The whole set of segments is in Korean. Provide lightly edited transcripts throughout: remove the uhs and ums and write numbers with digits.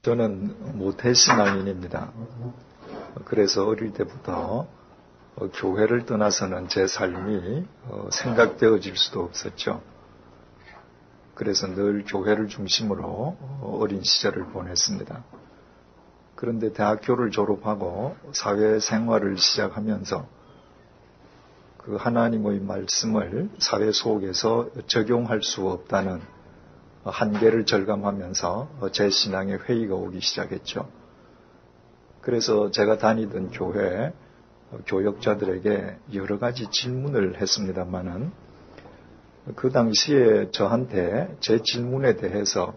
저는 모태신앙인입니다. 그래서 어릴 때부터 교회를 떠나서는 제 삶이 생각되어질 수도 없었죠. 그래서 늘 교회를 중심으로 어린 시절을 보냈습니다. 그런데 대학교를 졸업하고 사회생활을 시작하면서 그 하나님의 말씀을 사회 속에서 적용할 수 없다는 한계를 절감하면서 제 신앙에 회의가 오기 시작했죠. 그래서 제가 다니던 교회 교역자들에게 여러 가지 질문을 했습니다마는 그 당시에 저한테 제 질문에 대해서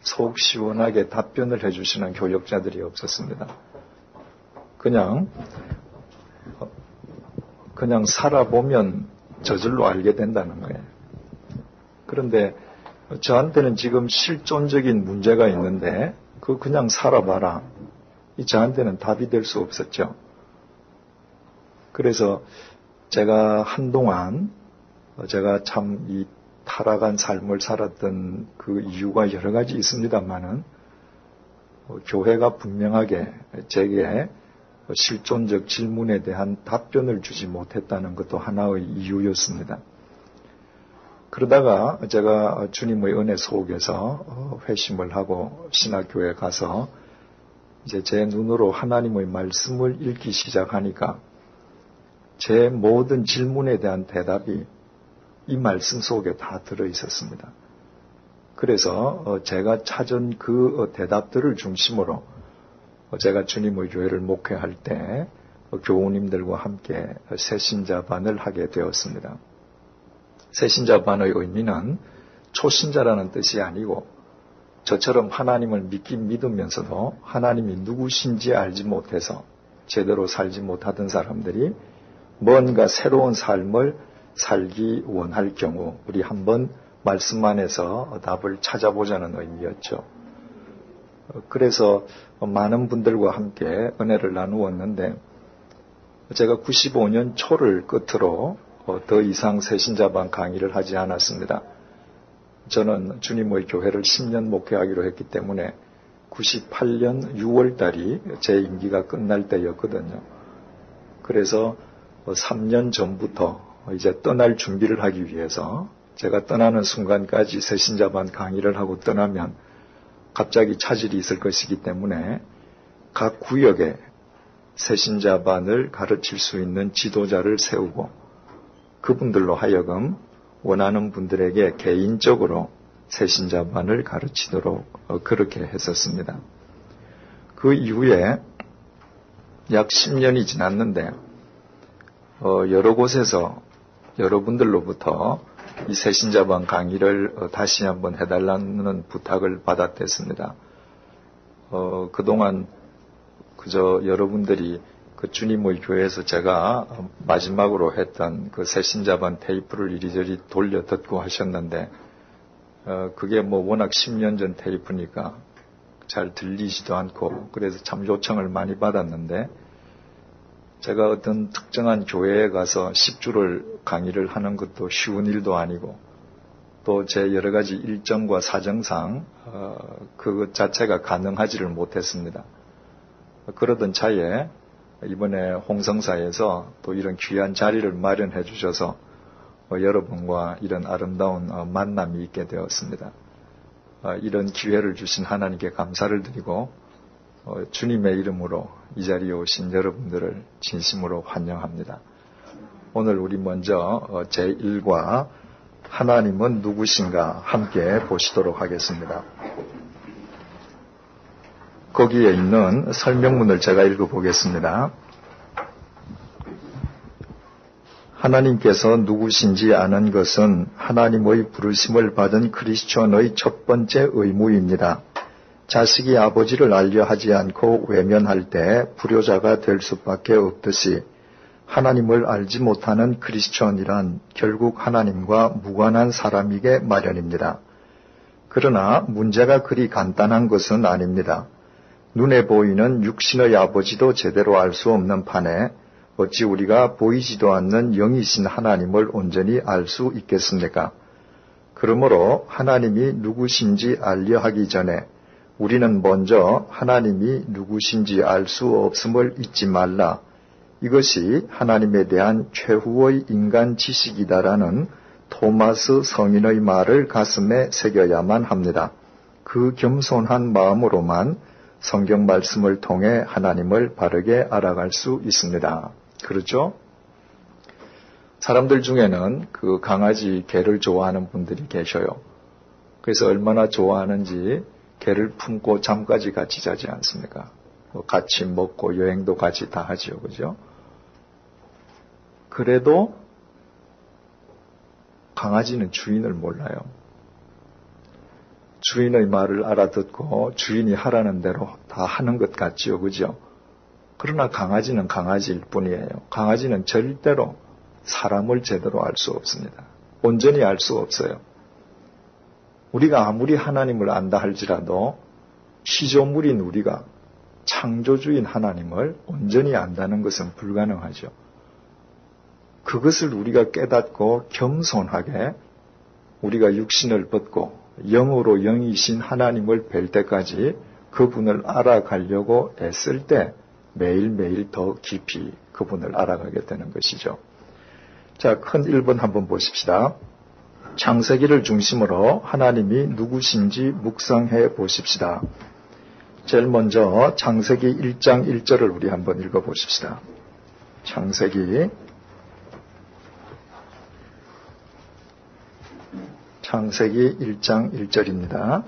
속 시원하게 답변을 해주시는 교역자들이 없었습니다. 그냥 살아보면 저절로 알게 된다는 거예요. 그런데 저한테는 지금 실존적인 문제가 있는데 그냥 살아봐라. 저한테는 답이 될 수 없었죠. 그래서 제가 한동안 제가 참 이 타락한 삶을 살았던 그 이유가 여러 가지 있습니다만은 교회가 분명하게 제게 실존적 질문에 대한 답변을 주지 못했다는 것도 하나의 이유였습니다. 그러다가 제가 주님의 은혜 속에서 회심을 하고 신학교에 가서 이제 제 눈으로 하나님의 말씀을 읽기 시작하니까 제 모든 질문에 대한 대답이 이 말씀 속에 다 들어 있었습니다. 그래서 제가 찾은 그 대답들을 중심으로 제가 주님의 교회를 목회할 때 교우님들과 함께 새신자반을 하게 되었습니다. 새신자반의 의미는 초신자라는 뜻이 아니고 저처럼 하나님을 믿긴 믿으면서도 하나님이 누구신지 알지 못해서 제대로 살지 못하던 사람들이 뭔가 새로운 삶을 살기 원할 경우 우리 한번 말씀 안에서 답을 찾아보자는 의미였죠. 그래서 많은 분들과 함께 은혜를 나누었는데 제가 95년 초를 끝으로 더 이상 새신자반 강의를 하지 않았습니다. 저는 주님의 교회를 10년 목회하기로 했기 때문에 98년 6월 달이 제 임기가 끝날 때였거든요. 그래서 3년 전부터 이제 떠날 준비를 하기 위해서 제가 떠나는 순간까지 새신자반 강의를 하고 떠나면 갑자기 차질이 있을 것이기 때문에 각 구역에 새신자반을 가르칠 수 있는 지도자를 세우고 그분들로 하여금 원하는 분들에게 개인적으로 새신자반을 가르치도록 그렇게 했었습니다. 그 이후에 약 10년이 지났는데 여러 곳에서 여러분들로부터 이 새신자반 강의를 다시 한번 해달라는 부탁을 받았댔습니다. 그동안 그저 여러분들이 그 주님의 교회에서 제가 마지막으로 했던 그 새신자반 테이프를 이리저리 돌려 듣고 하셨는데 그게 워낙 10년 전 테이프니까 잘 들리지도 않고 그래서 참 요청을 많이 받았는데 제가 어떤 특정한 교회에 가서 10주를 강의를 하는 것도 쉬운 일도 아니고 또 제 여러 가지 일정과 사정상 그것 자체가 가능하지를 못했습니다. 그러던 차에 이번에 홍성사에서 또 이런 귀한 자리를 마련해 주셔서 여러분과 이런 아름다운 만남이 있게 되었습니다. 이런 기회를 주신 하나님께 감사를 드리고 주님의 이름으로 이 자리에 오신 여러분들을 진심으로 환영합니다. 오늘 우리 먼저 제1과 하나님은 누구신가 함께 보시도록 하겠습니다. 거기에 있는 설명문을 제가 읽어보겠습니다. 하나님께서 누구신지 아는 것은 하나님의 부르심을 받은 크리스천의 첫 번째 의무입니다. 자식이 아버지를 알려 하지 않고 외면할 때 불효자가 될 수밖에 없듯이 하나님을 알지 못하는 크리스천이란 결국 하나님과 무관한 사람이게 마련입니다. 그러나 문제가 그리 간단한 것은 아닙니다. 눈에 보이는 육신의 아버지도 제대로 알 수 없는 판에 어찌 우리가 보이지도 않는 영이신 하나님을 온전히 알 수 있겠습니까? 그러므로 하나님이 누구신지 알려 하기 전에 우리는 먼저 하나님이 누구신지 알 수 없음을 잊지 말라. 이것이 하나님에 대한 최후의 인간 지식이다라는 토마스 성인의 말을 가슴에 새겨야만 합니다. 그 겸손한 마음으로만 성경 말씀을 통해 하나님을 바르게 알아갈 수 있습니다. 그렇죠? 사람들 중에는 그 강아지, 개를 좋아하는 분들이 계셔요. 그래서 얼마나 좋아하는지 개를 품고 잠까지 같이 자지 않습니까? 같이 먹고 여행도 같이 다 하지요. 그죠? 그래도 강아지는 주인을 몰라요. 주인의 말을 알아듣고 주인이 하라는 대로 다 하는 것 같지요. 그죠? 그러나 강아지는 강아지일 뿐이에요. 강아지는 절대로 사람을 제대로 알 수 없습니다. 온전히 알 수 없어요. 우리가 아무리 하나님을 안다 할지라도 피조물인 우리가 창조주인 하나님을 온전히 안다는 것은 불가능하죠. 그것을 우리가 깨닫고 겸손하게 우리가 육신을 벗고 영으로 영이신 하나님을 뵐 때까지 그분을 알아가려고 애쓸 때 매일매일 더 깊이 그분을 알아가게 되는 것이죠. 자, 큰 1번 한번 보십시다. 창세기를 중심으로 하나님이 누구신지 묵상해 보십시다. 제일 먼저 창세기 1장 1절을 우리 한번 읽어보십시다. 창세기 1장 1절입니다.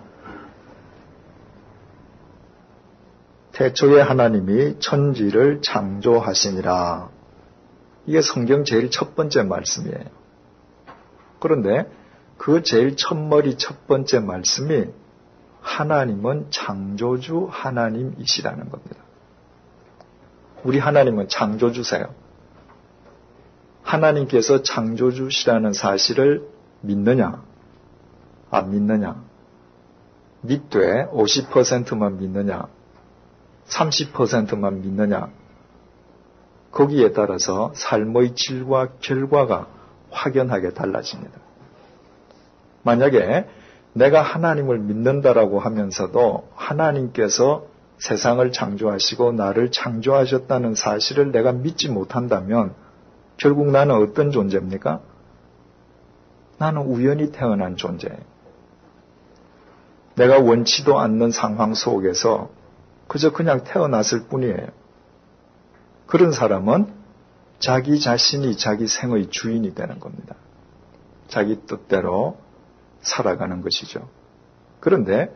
태초에 하나님이 천지를 창조하시니라. 이게 성경 제일 첫 번째 말씀이에요. 그런데 그 제일 첫머리 첫 번째 말씀이 하나님은 창조주 하나님이시라는 겁니다. 우리 하나님은 창조주세요. 하나님께서 창조주시라는 사실을 믿느냐? 안 믿느냐? 믿되 50%만 믿느냐? 30%만 믿느냐? 거기에 따라서 삶의 질과 결과가 확연하게 달라집니다. 만약에 내가 하나님을 믿는다라고 하면서도 하나님께서 세상을 창조하시고 나를 창조하셨다는 사실을 내가 믿지 못한다면 결국 나는 어떤 존재입니까? 나는 우연히 태어난 존재예요. 내가 원치도 않는 상황 속에서 그저 그냥 태어났을 뿐이에요. 그런 사람은 자기 자신이 자기 생의 주인이 되는 겁니다. 자기 뜻대로 살아가는 것이죠. 그런데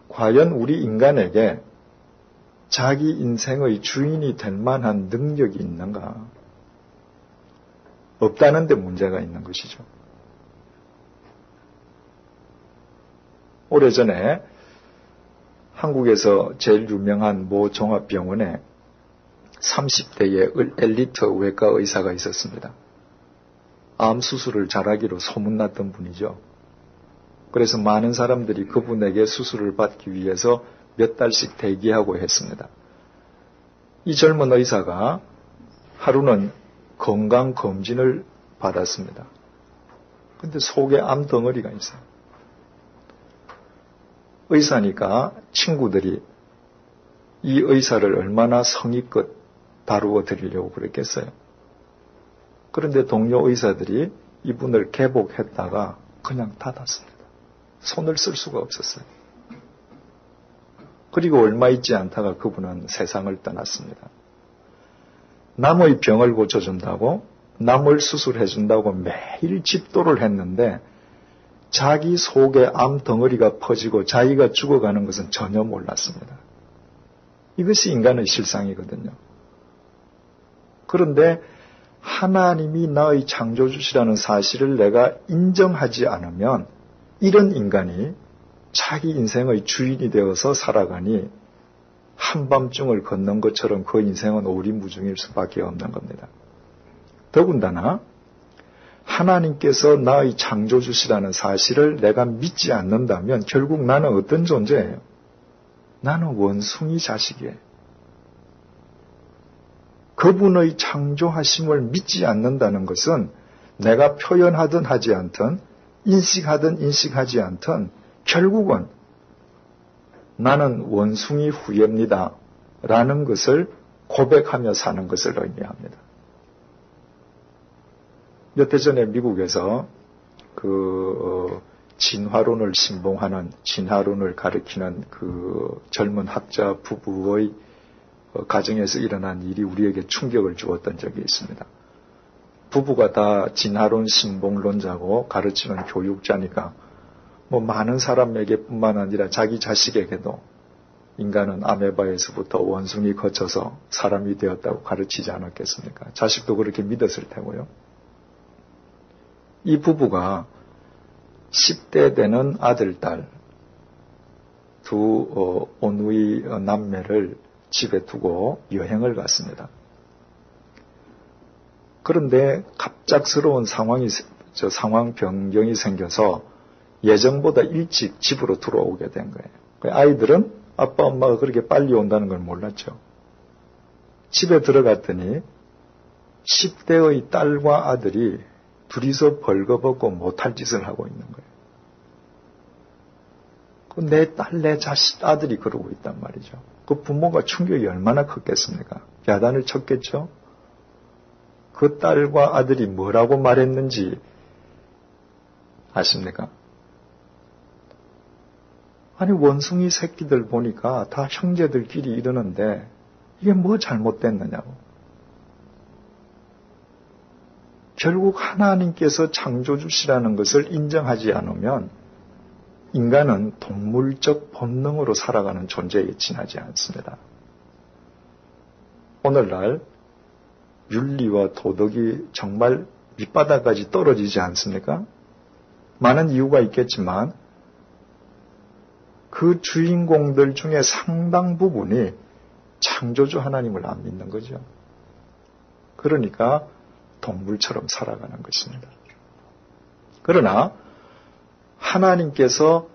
과연 우리 인간에게 자기 인생의 주인이 될 만한 능력이 있는가? 없다는 데 문제가 있는 것이죠. 오래전에 한국에서 제일 유명한 모 종합병원에 30대의 엘리트 외과 의사가 있었습니다. 암 수술을 잘하기로 소문났던 분이죠. 그래서 많은 사람들이 그분에게 수술을 받기 위해서 몇 달씩 대기하고 했습니다. 이 젊은 의사가 하루는 건강검진을 받았습니다. 근데 속에 암 덩어리가 있어요. 의사니까 친구들이 이 의사를 얼마나 성의껏 다루어 드리려고 그랬겠어요. 그런데 동료 의사들이 이분을 개복했다가 그냥 닫았습니다. 손을 쓸 수가 없었어요. 그리고 얼마 있지 않다가 그분은 세상을 떠났습니다. 남의 병을 고쳐준다고, 남을 수술해준다고 매일 집도를 했는데 자기 속에 암 덩어리가 퍼지고 자기가 죽어가는 것은 전혀 몰랐습니다. 이것이 인간의 실상이거든요. 그런데 하나님이 나의 창조주시라는 사실을 내가 인정하지 않으면 이런 인간이 자기 인생의 주인이 되어서 살아가니 한밤중을 걷는 것처럼 그 인생은 오리무중일 수밖에 없는 겁니다. 더군다나 하나님께서 나의 창조주시라는 사실을 내가 믿지 않는다면 결국 나는 어떤 존재예요? 나는 원숭이 자식이에요. 그분의 창조하심을 믿지 않는다는 것은 내가 표현하든 하지 않든 인식하든 인식하지 않든 결국은 나는 원숭이 후예입니다. 라는 것을 고백하며 사는 것을 의미합니다. 몇 해 전에 미국에서 진화론을 신봉하는, 진화론을 가리키는 그 젊은 학자 부부의 가정에서 일어난 일이 우리에게 충격을 주었던 적이 있습니다. 부부가 다 진화론 신봉론자고 가르치는 교육자니까 많은 사람에게뿐만 아니라 자기 자식에게도 인간은 아메바에서부터 원숭이 거쳐서 사람이 되었다고 가르치지 않았겠습니까? 자식도 그렇게 믿었을 테고요. 이 부부가 10대 되는 아들, 딸, 두 오누이 남매를 집에 두고 여행을 갔습니다. 그런데 갑작스러운 상황 변경이 생겨서 예정보다 일찍 집으로 들어오게 된 거예요. 아이들은 아빠, 엄마가 그렇게 빨리 온다는 걸 몰랐죠. 집에 들어갔더니 10대의 딸과 아들이 둘이서 벌거벗고 못할 짓을 하고 있는 거예요. 내 딸, 내 자식, 아들이 그러고 있단 말이죠. 그 부모가 충격이 얼마나 컸겠습니까? 야단을 쳤겠죠? 그 딸과 아들이 뭐라고 말했는지 아십니까? 아니, 원숭이 새끼들 보니까 다 형제들끼리 이러는데 이게 뭐 잘못됐느냐고. 결국 하나님께서 창조주시라는 것을 인정하지 않으면 인간은 동물적 본능으로 살아가는 존재에 지나지 않습니다. 오늘날 윤리와 도덕이 정말 밑바닥까지 떨어지지 않습니까? 많은 이유가 있겠지만 그 주인공들 중에 상당 부분이 창조주 하나님을 안 믿는 거죠. 그러니까 동물처럼 살아가는 것입니다. 그러나 하나님께서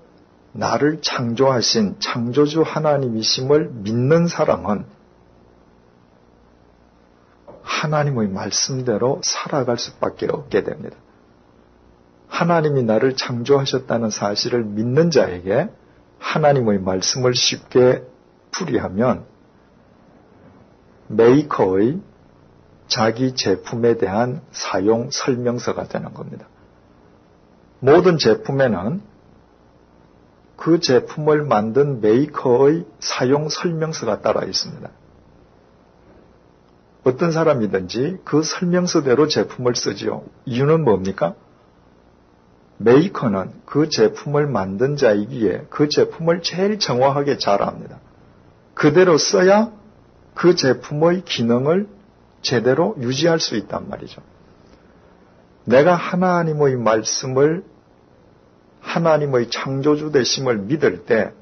나를 창조하신 창조주 하나님이심을 믿는 사람은 하나님의 말씀대로 살아갈 수밖에 없게 됩니다. 하나님이 나를 창조하셨다는 사실을 믿는 자에게 하나님의 말씀을 쉽게 풀이하면 메이커의 자기 제품에 대한 사용 설명서가 되는 겁니다. 모든 제품에는 그 제품을 만든 메이커의 사용 설명서가 따라 있습니다. 어떤 사람이든지 그 설명서대로 제품을 쓰지요. 이유는 뭡니까? 메이커는 그 제품을 만든 자이기에 그 제품을 제일 정확하게 잘 압니다. 그대로 써야 그 제품의 기능을 제대로 유지할 수 있단 말이죠. 내가 하나님의 말씀을, 하나님의 창조주 되심을 믿을 때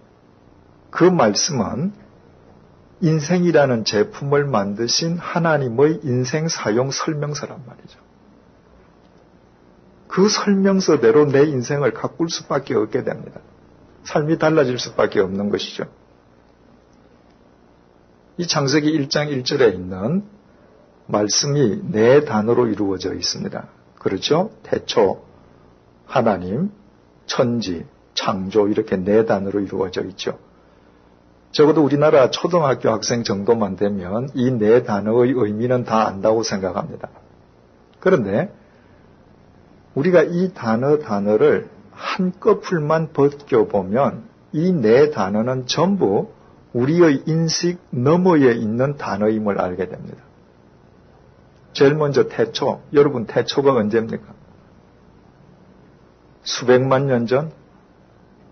그 말씀은 인생이라는 제품을 만드신 하나님의 인생 사용 설명서란 말이죠. 그 설명서대로 내 인생을 가꿀 수밖에 없게 됩니다. 삶이 달라질 수밖에 없는 것이죠. 이 창세기 1장 1절에 있는 말씀이 네 단어로 이루어져 있습니다. 그렇죠? 태초, 하나님, 천지, 창조 이렇게 네 단어로 이루어져 있죠. 적어도 우리나라 초등학교 학생 정도만 되면 이 네 단어의 의미는 다 안다고 생각합니다. 그런데 우리가 이 단어를 한꺼풀만 벗겨보면 이 네 단어는 전부 우리의 인식 너머에 있는 단어임을 알게 됩니다. 제일 먼저 태초. 여러분 태초가 언제입니까? 수백만 년 전,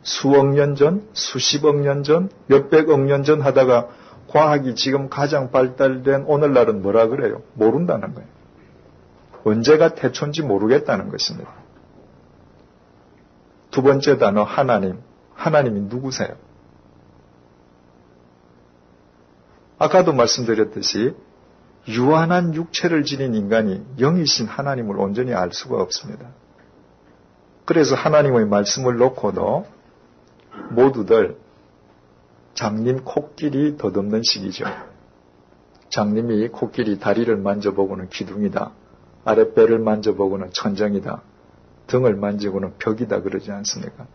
수억 년 전, 수십억 년 전, 몇백억 년 전 하다가 과학이 지금 가장 발달된 오늘날은 뭐라 그래요? 모른다는 거예요. 언제가 태초인지 모르겠다는 것입니다. 두 번째 단어 하나님. 하나님이 누구세요? 아까도 말씀드렸듯이 유한한 육체를 지닌 인간이 영이신 하나님을 온전히 알 수가 없습니다. 그래서 하나님의 말씀을 놓고도 모두들 장님 코끼리 덧없는 식이죠. 장님이 코끼리 다리를 만져보고는 기둥이다. 아랫배를 만져보고는 천정이다. 등을 만지고는 벽이다 그러지 않습니까?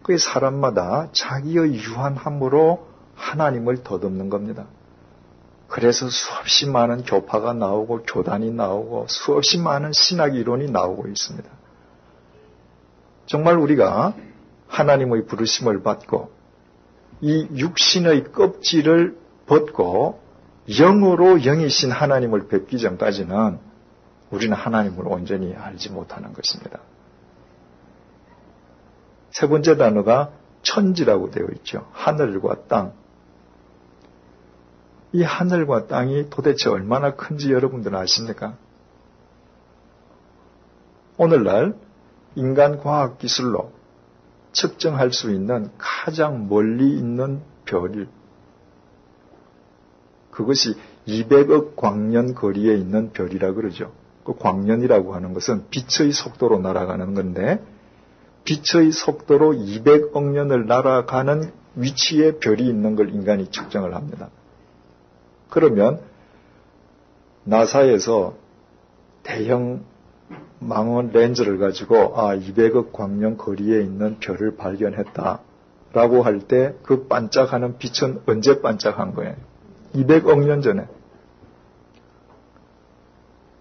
그 사람마다 자기의 유한함으로 하나님을 덧없는 겁니다. 그래서 수없이 많은 교파가 나오고 교단이 나오고 수없이 많은 신학 이론이 나오고 있습니다. 정말 우리가 하나님의 부르심을 받고 이 육신의 껍질을 벗고 영으로 영이신 하나님을 뵙기 전까지는 우리는 하나님을 온전히 알지 못하는 것입니다. 세 번째 단어가 천지라고 되어 있죠. 하늘과 땅. 이 하늘과 땅이 도대체 얼마나 큰지 여러분들은 아십니까? 오늘날 인간 과학 기술로 측정할 수 있는 가장 멀리 있는 별, 그것이 200억 광년 거리에 있는 별이라 그러죠. 그 광년이라고 하는 것은 빛의 속도로 날아가는 건데 빛의 속도로 200억 년을 날아가는 위치에 별이 있는 걸 인간이 측정을 합니다. 그러면 나사에서 대형 망원 렌즈를 가지고 200억 광년 거리에 있는 별을 발견했다라고 할 때 그 반짝하는 빛은 언제 반짝한 거예요? 200억 년 전에.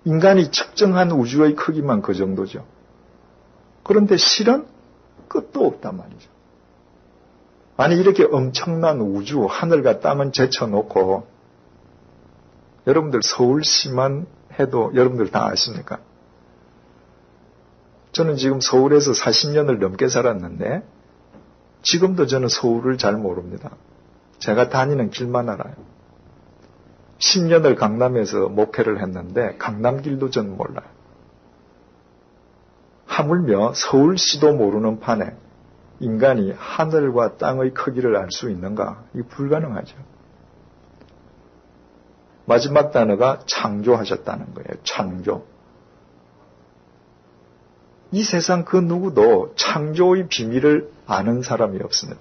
인간이 측정한 우주의 크기만 그 정도죠. 그런데 실은 끝도 없단 말이죠. 아니 이렇게 엄청난 우주, 하늘과 땅은 제쳐놓고 여러분들 서울시만 해도 여러분들 다 아십니까? 저는 지금 서울에서 40년을 넘게 살았는데 지금도 저는 서울을 잘 모릅니다. 제가 다니는 길만 알아요. 10년을 강남에서 목회를 했는데 강남길도 전 몰라요. 하물며 서울시도 모르는 판에 인간이 하늘과 땅의 크기를 알 수 있는가? 이게 불가능하죠. 마지막 단어가 창조하셨다는 거예요. 창조. 이 세상 그 누구도 창조의 비밀을 아는 사람이 없습니다.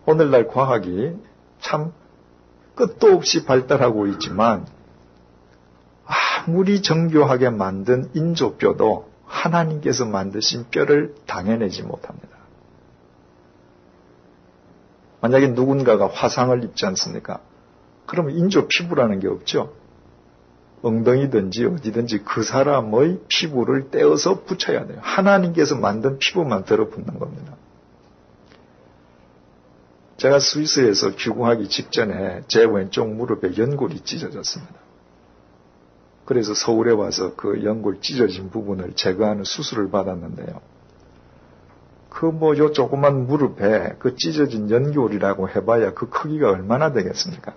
오늘날 과학이 참 끝도 없이 발달하고 있지만 아무리 정교하게 만든 인조뼈도 하나님께서 만드신 뼈를 당해내지 못합니다. 만약에 누군가가 화상을 입지 않습니까? 그러면 인조 피부라는 게 없죠. 엉덩이든지 어디든지 그 사람의 피부를 떼어서 붙여야 돼요. 하나님께서 만든 피부만 들어붙는 겁니다. 제가 스위스에서 귀국하기 직전에 제 왼쪽 무릎에 연골이 찢어졌습니다. 그래서 서울에 와서 그 연골 찢어진 부분을 제거하는 수술을 받았는데요. 요 조그만 무릎에 그 찢어진 연골이라고 해봐야 그 크기가 얼마나 되겠습니까?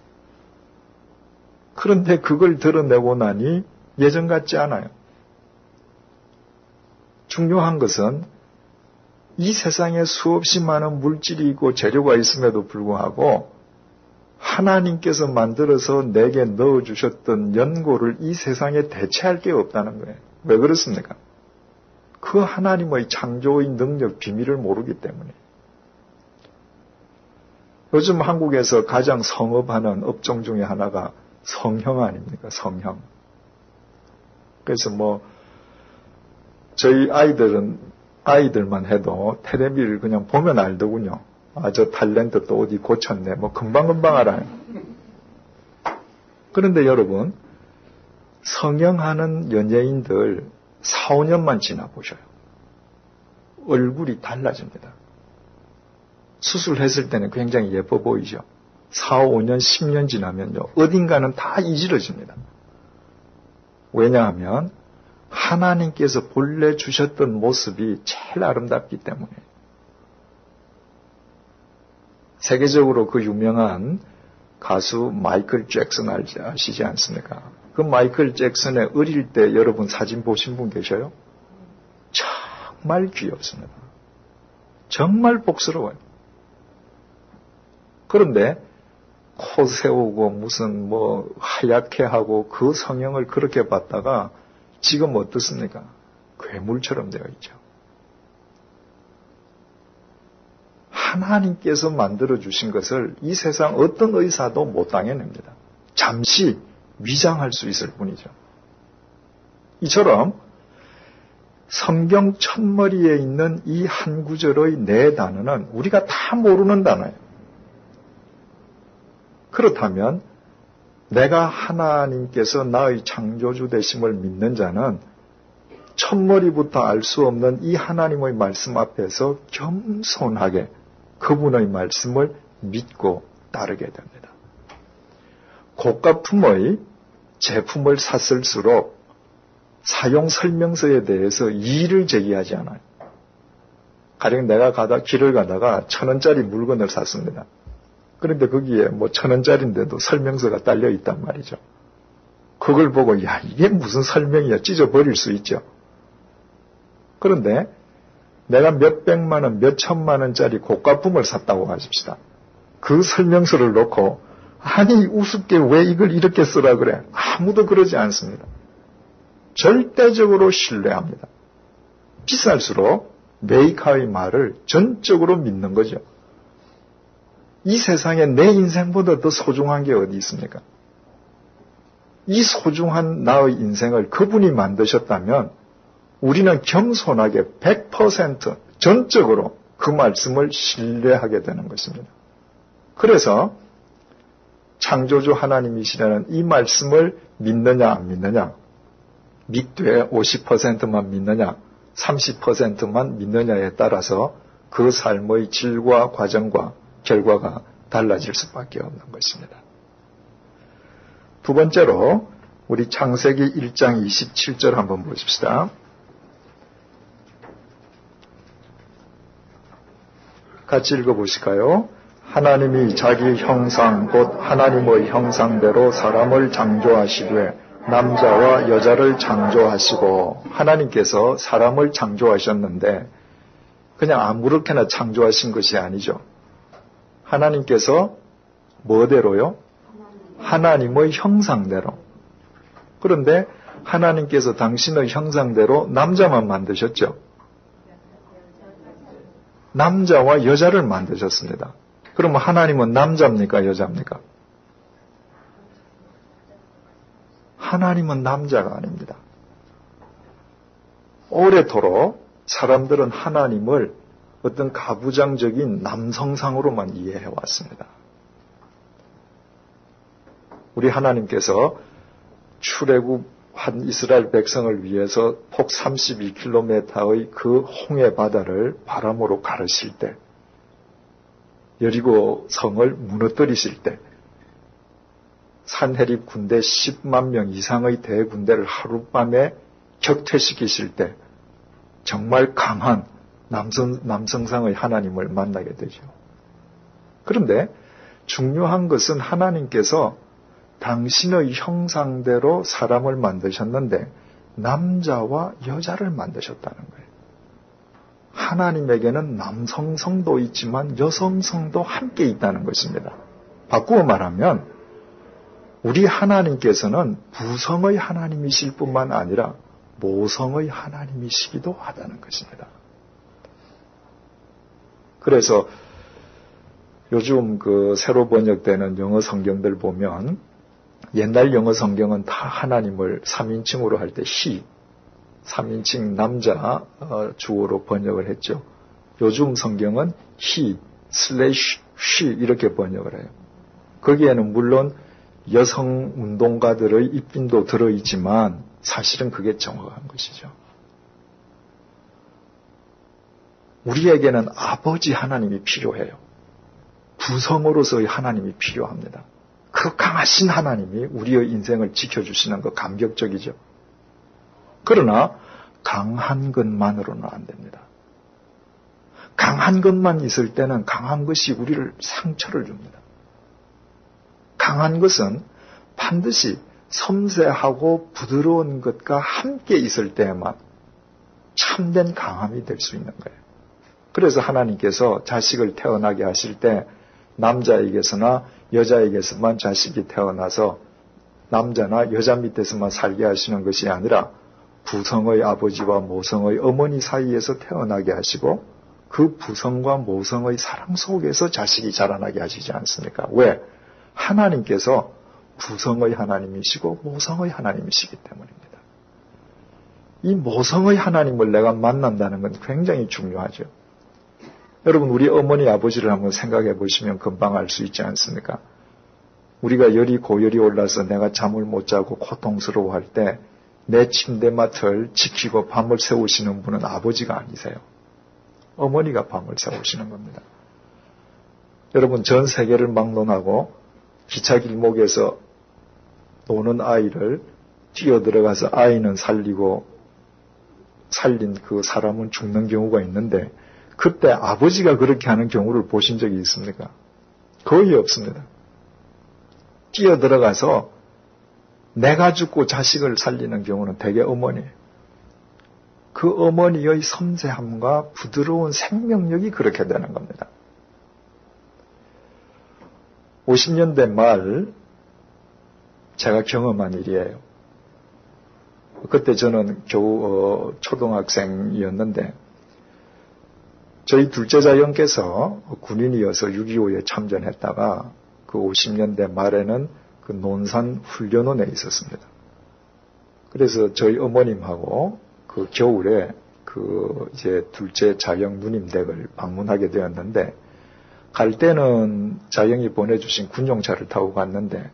그런데 그걸 드러내고 나니 예전 같지 않아요. 중요한 것은 이 세상에 수없이 많은 물질이 있고 재료가 있음에도 불구하고 하나님께서 만들어서 내게 넣어주셨던 연골을 이 세상에 대체할 게 없다는 거예요. 왜 그렇습니까? 그 하나님의 창조의 능력 비밀을 모르기 때문에. 요즘 한국에서 가장 성업하는 업종 중에 하나가 성형 아닙니까? 성형. 그래서 저희 아이들만 해도 텔레비를 그냥 보면 알더군요. 저 탤런트 또 어디 고쳤네. 금방금방 알아요. 그런데 여러분, 성형하는 연예인들 4, 5년만 지나 보셔요. 얼굴이 달라집니다. 수술했을 때는 굉장히 예뻐 보이죠. 4, 5년, 10년 지나면요. 어딘가는 다 이질러집니다. 왜냐하면 하나님께서 본래 주셨던 모습이 제일 아름답기 때문에. 세계적으로 그 유명한 가수 마이클 잭슨 아시지 않습니까? 그 마이클 잭슨의 어릴 때 여러분 사진 보신 분 계셔요? 정말 귀엽습니다. 정말 복스러워요. 그런데 코 세우고 무슨 하얗게 하고 그 성형을 그렇게 받다가 지금 어떻습니까? 괴물처럼 되어 있죠. 하나님께서 만들어주신 것을 이 세상 어떤 의사도 못 당해냅니다. 잠시 위장할 수 있을 뿐이죠. 이처럼 성경 첫머리에 있는 이 한 구절의 네 단어는 우리가 다 모르는 단어예요. 그렇다면 내가 하나님께서 나의 창조주 되심을 믿는 자는 첫머리부터 알 수 없는 이 하나님의 말씀 앞에서 겸손하게 그분의 말씀을 믿고 따르게 됩니다. 고가품의 제품을 샀을수록 사용 설명서에 대해서 이의를 제기하지 않아요. 가령 내가 길을 가다가 1,000원짜리 물건을 샀습니다. 그런데 거기에 1,000원짜리인데도 설명서가 딸려 있단 말이죠. 그걸 보고 야 이게 무슨 설명이야 찢어버릴 수 있죠. 그런데 내가 몇백만 원, 몇천만 원짜리 고가품을 샀다고 하십시다. 그 설명서를 놓고 아니 우습게 왜 이걸 이렇게 쓰라 그래? 아무도 그러지 않습니다. 절대적으로 신뢰합니다. 비쌀수록 메이커의 말을 전적으로 믿는 거죠. 이 세상에 내 인생보다 더 소중한 게 어디 있습니까? 이 소중한 나의 인생을 그분이 만드셨다면 우리는 겸손하게 100% 전적으로 그 말씀을 신뢰하게 되는 것입니다. 그래서 창조주 하나님이시라는 이 말씀을 믿느냐 안 믿느냐, 믿되 50%만 믿느냐 30%만 믿느냐에 따라서 그 삶의 질과 과정과 결과가 달라질 수밖에 없는 것입니다. 두 번째로 우리 창세기 1장 27절 한번 보십시다. 같이 읽어보실까요? 하나님이 자기 형상 곧 하나님의 형상대로 사람을 창조하시되 남자와 여자를 창조하시고, 하나님께서 사람을 창조하셨는데 그냥 아무렇게나 창조하신 것이 아니죠. 하나님께서 뭐대로요? 하나님의 형상대로. 그런데 하나님께서 당신의 형상대로 남자만 만드셨죠. 남자와 여자를 만드셨습니다. 그러면 하나님은 남자입니까? 여자입니까? 하나님은 남자가 아닙니다. 오래도록 사람들은 하나님을 어떤 가부장적인 남성상으로만 이해해 왔습니다. 우리 하나님께서 출애굽한 이스라엘 백성을 위해서 폭 32km의 그 홍해 바다를 바람으로 가르실 때, 여리고 성을 무너뜨리실 때, 산헤립 군대 10만 명 이상의 대군대를 하룻밤에 격퇴시키실 때 정말 강한 남성상의 하나님을 만나게 되죠. 그런데 중요한 것은 하나님께서 당신의 형상대로 사람을 만드셨는데 남자와 여자를 만드셨다는 거예요. 하나님에게는 남성성도 있지만 여성성도 함께 있다는 것입니다. 바꾸어 말하면 우리 하나님께서는 부성의 하나님이실 뿐만 아니라 모성의 하나님이시기도 하다는 것입니다. 그래서 요즘 새로 번역되는 영어 성경들 보면 옛날 영어 성경은 다 하나님을 3인칭으로 할 때 he, 3인칭 남자 주어로 번역을 했죠. 요즘 성경은 he/she 이렇게 번역을 해요. 거기에는 물론 여성 운동가들의 입김도 들어있지만 사실은 그게 정확한 것이죠. 우리에게는 아버지 하나님이 필요해요. 부성으로서의 하나님이 필요합니다. 그 강하신 하나님이 우리의 인생을 지켜주시는 거 감격적이죠. 그러나 강한 것만으로는 안 됩니다. 강한 것만 있을 때는 강한 것이 우리를 상처를 줍니다. 강한 것은 반드시 섬세하고 부드러운 것과 함께 있을 때에만 참된 강함이 될 수 있는 거예요. 그래서 하나님께서 자식을 태어나게 하실 때 남자에게서나 여자에게서만 자식이 태어나서 남자나 여자 밑에서만 살게 하시는 것이 아니라 부성의 아버지와 모성의 어머니 사이에서 태어나게 하시고 그 부성과 모성의 사랑 속에서 자식이 자라나게 하시지 않습니까? 왜? 하나님께서 부성의 하나님이시고 모성의 하나님이시기 때문입니다. 이 모성의 하나님을 내가 만난다는 건 굉장히 중요하죠. 여러분, 우리 어머니 아버지를 한번 생각해 보시면 금방 알 수 있지 않습니까? 우리가 열이 고열이 올라서 내가 잠을 못 자고 고통스러워할 때 내 침대맡을 지키고 밤을 새우시는 분은 아버지가 아니세요. 어머니가 밤을 새우시는 겁니다. 여러분, 전 세계를 막론하고 기차 길목에서 노는 아이를 뛰어들어가서 아이는 살리고 살린 그 사람은 죽는 경우가 있는데 그때 아버지가 그렇게 하는 경우를 보신 적이 있습니까? 거의 없습니다. 뛰어들어가서 내가 죽고 자식을 살리는 경우는 대개 어머니예요. 그 어머니의 섬세함과 부드러운 생명력이 그렇게 되는 겁니다. 50년대 말 제가 경험한 일이에요. 그때 저는 겨우 초등학생이었는데 저희 둘째 자형께서 군인이어서 6.25에 참전했다가 그 50년대 말에는 그 논산 훈련원에 있었습니다. 그래서 저희 어머님하고 그 겨울에 그 이제 둘째 자형 누님 댁을 방문하게 되었는데 갈 때는 자형이 보내주신 군용차를 타고 갔는데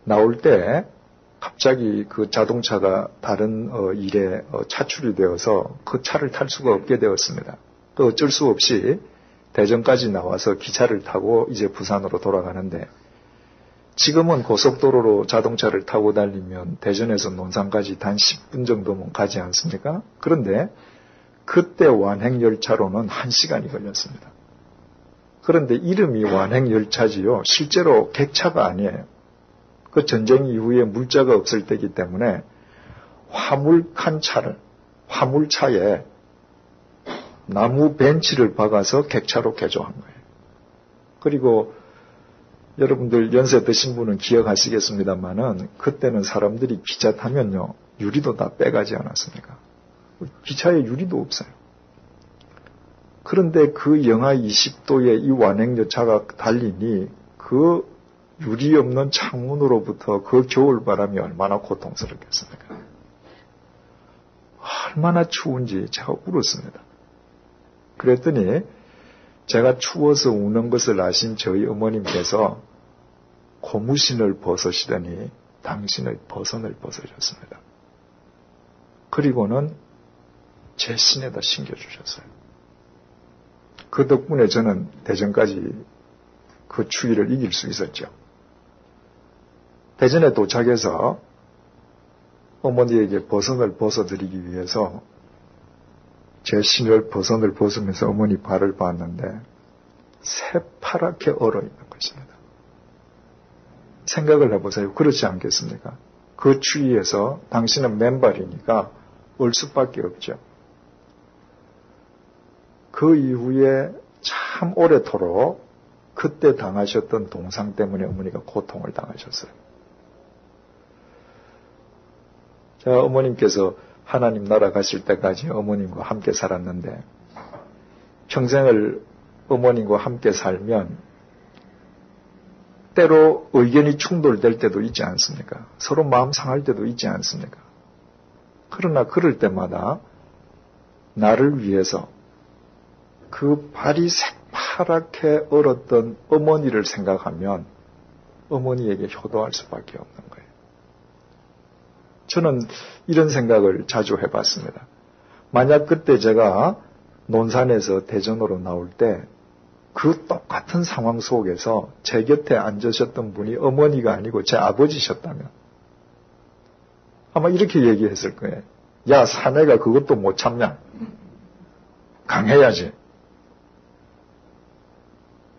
나올 때 갑자기 그 자동차가 다른 일에 차출이 되어서 그 차를 탈 수가 없게 되었습니다. 또 어쩔 수 없이 대전까지 나와서 기차를 타고 이제 부산으로 돌아가는데 지금은 고속도로로 자동차를 타고 달리면 대전에서 논산까지 단 10분 정도면 가지 않습니까? 그런데 그때 완행열차로는 1시간이 걸렸습니다. 그런데 이름이 완행열차지요. 실제로 객차가 아니에요. 그 전쟁 이후에 물자가 없을 때이기 때문에 화물칸 차를, 화물차에 나무 벤치를 박아서 객차로 개조한 거예요. 그리고 여러분들 연세 드신 분은 기억하시겠습니다만은 그때는 사람들이 기차 타면요. 유리도 다 빼가지 않았습니까? 기차에 유리도 없어요. 그런데 그 영하 20도의 이 완행열차가 달리니 그 유리 없는 창문으로부터 그 겨울바람이 얼마나 고통스럽겠습니까? 얼마나 추운지 제가 울었습니다. 그랬더니 제가 추워서 우는 것을 아신 저희 어머님께서 고무신을 벗으시더니 당신의 버선을 벗으셨습니다. 그리고는 제 신에다 신겨주셨어요. 그 덕분에 저는 대전까지 그 추위를 이길 수 있었죠. 대전에 도착해서 어머니에게 버선을 벗어드리기 위해서 제 신을 버선을 벗으면서 어머니 발을 봤는데 새파랗게 얼어있는 것입니다. 생각을 해보세요. 그렇지 않겠습니까? 그 추위에서 당신은 맨발이니까 얼 수밖에 없죠. 그 이후에 참 오래도록 그때 당하셨던 동상 때문에 어머니가 고통을 당하셨어요. 자, 어머님께서 하나님 나라 가실 때까지 어머님과 함께 살았는데 평생을 어머님과 함께 살면 때로 의견이 충돌될 때도 있지 않습니까? 서로 마음 상할 때도 있지 않습니까? 그러나 그럴 때마다 나를 위해서 그 발이 새파랗게 얼었던 어머니를 생각하면 어머니에게 효도할 수밖에 없는 거예요. 저는 이런 생각을 자주 해봤습니다. 만약 그때 제가 논산에서 대전으로 나올 때 그 똑같은 상황 속에서 제 곁에 앉으셨던 분이 어머니가 아니고 제 아버지셨다면 아마 이렇게 얘기했을 거예요. 야, 사내가 그것도 못 참냐? 강해야지.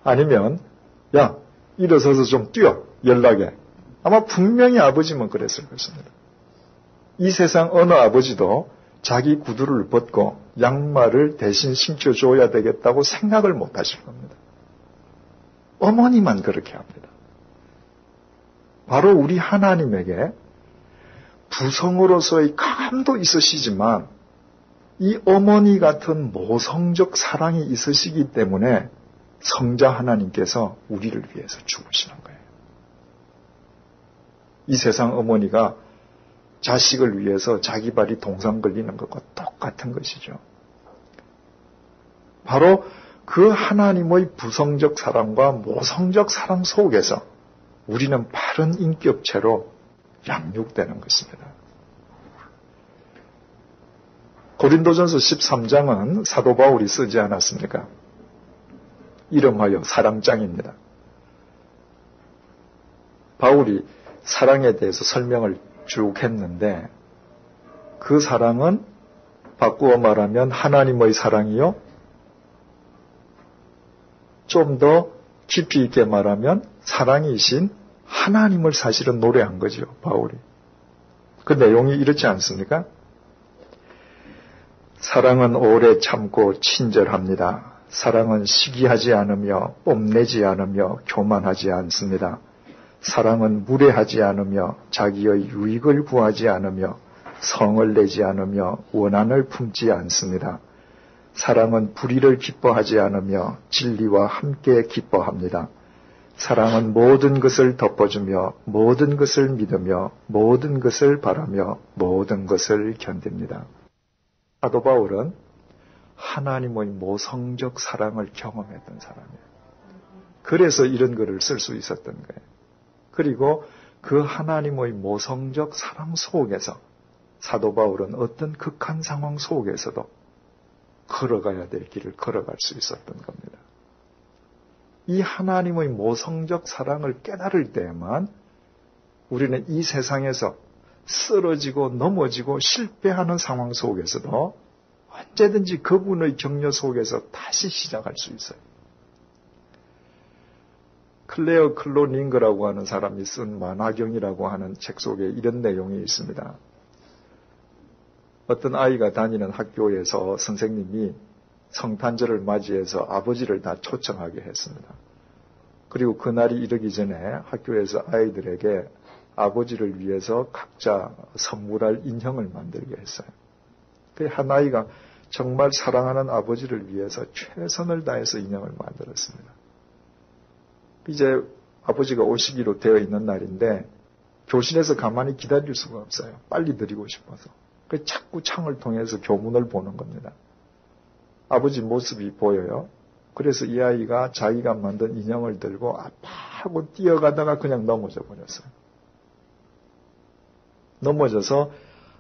아니면 야, 일어서서 좀 뛰어, 연락해. 아마 분명히 아버지면 그랬을 것입니다. 이 세상 어느 아버지도 자기 구두를 벗고 양말을 대신 신겨줘야 되겠다고 생각을 못 하실 겁니다. 어머니만 그렇게 합니다. 바로 우리 하나님에게 부성으로서의 강함도 있으시지만 이 어머니 같은 모성적 사랑이 있으시기 때문에 성자 하나님께서 우리를 위해서 죽으시는 거예요. 이 세상 어머니가 자식을 위해서 자기 발이 동상 걸리는 것과 똑같은 것이죠. 바로 그 하나님의 부성적 사랑과 모성적 사랑 속에서 우리는 바른 인격체로 양육되는 것입니다. 고린도전서 13장은 사도 바울이 쓰지 않았습니까? 이름하여 사랑장입니다. 바울이 사랑에 대해서 설명을 쭉 했는데 그 사랑은 바꾸어 말하면 하나님의 사랑이요. 좀 더 깊이 있게 말하면 사랑이신 하나님을 사실은 노래한 거죠. 바울이. 그 내용이 이렇지 않습니까? 사랑은 오래 참고 친절합니다. 사랑은 시기하지 않으며 뽐내지 않으며 교만하지 않습니다. 사랑은 무례하지 않으며 자기의 유익을 구하지 않으며 성을 내지 않으며 원한을 품지 않습니다. 사랑은 불의를 기뻐하지 않으며 진리와 함께 기뻐합니다. 사랑은 모든 것을 덮어주며 모든 것을 믿으며 모든 것을 바라며 모든 것을 견딥니다. 사도 바울은 하나님의 모성적 사랑을 경험했던 사람이에요. 그래서 이런 글을 쓸 수 있었던 거예요. 그리고 그 하나님의 모성적 사랑 속에서 사도 바울은 어떤 극한 상황 속에서도 걸어가야 될 길을 걸어갈 수 있었던 겁니다. 이 하나님의 모성적 사랑을 깨달을 때에만 우리는 이 세상에서 쓰러지고 넘어지고 실패하는 상황 속에서도 언제든지 그분의 격려 속에서 다시 시작할 수 있어요. 클레어 클로닝거라고 하는 사람이 쓴 만화경이라고 하는 책 속에 이런 내용이 있습니다. 어떤 아이가 다니는 학교에서 선생님이 성탄절을 맞이해서 아버지를 다 초청하게 했습니다. 그리고 그날이 이르기 전에 학교에서 아이들에게 아버지를 위해서 각자 선물할 인형을 만들게 했어요. 그 한 아이가 정말 사랑하는 아버지를 위해서 최선을 다해서 인형을 만들었습니다. 이제 아버지가 오시기로 되어 있는 날인데 교실에서 가만히 기다릴 수가 없어요. 빨리 드리고 싶어서. 자꾸 창을 통해서 교문을 보는 겁니다. 아버지 모습이 보여요. 그래서 이 아이가 자기가 만든 인형을 들고 아빠 하고 뛰어가다가 그냥 넘어져 버렸어요. 넘어져서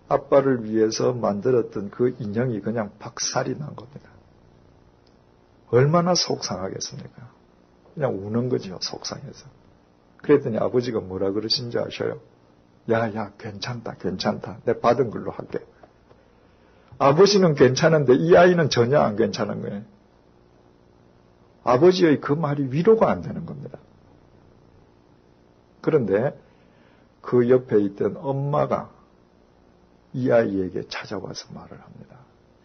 아빠를 위해서 만들었던 그 인형이 그냥 박살이 난 겁니다. 얼마나 속상하겠습니까? 그냥 우는 거죠, 속상해서. 그랬더니 아버지가 뭐라 그러신지 아셔요? 야, 괜찮다. 내 받은 걸로 할게. 아버지는 괜찮은데 이 아이는 전혀 안 괜찮은 거예요. 아버지의 그 말이 위로가 안 되는 겁니다. 그런데 그 옆에 있던 엄마가 이 아이에게 찾아와서 말을 합니다.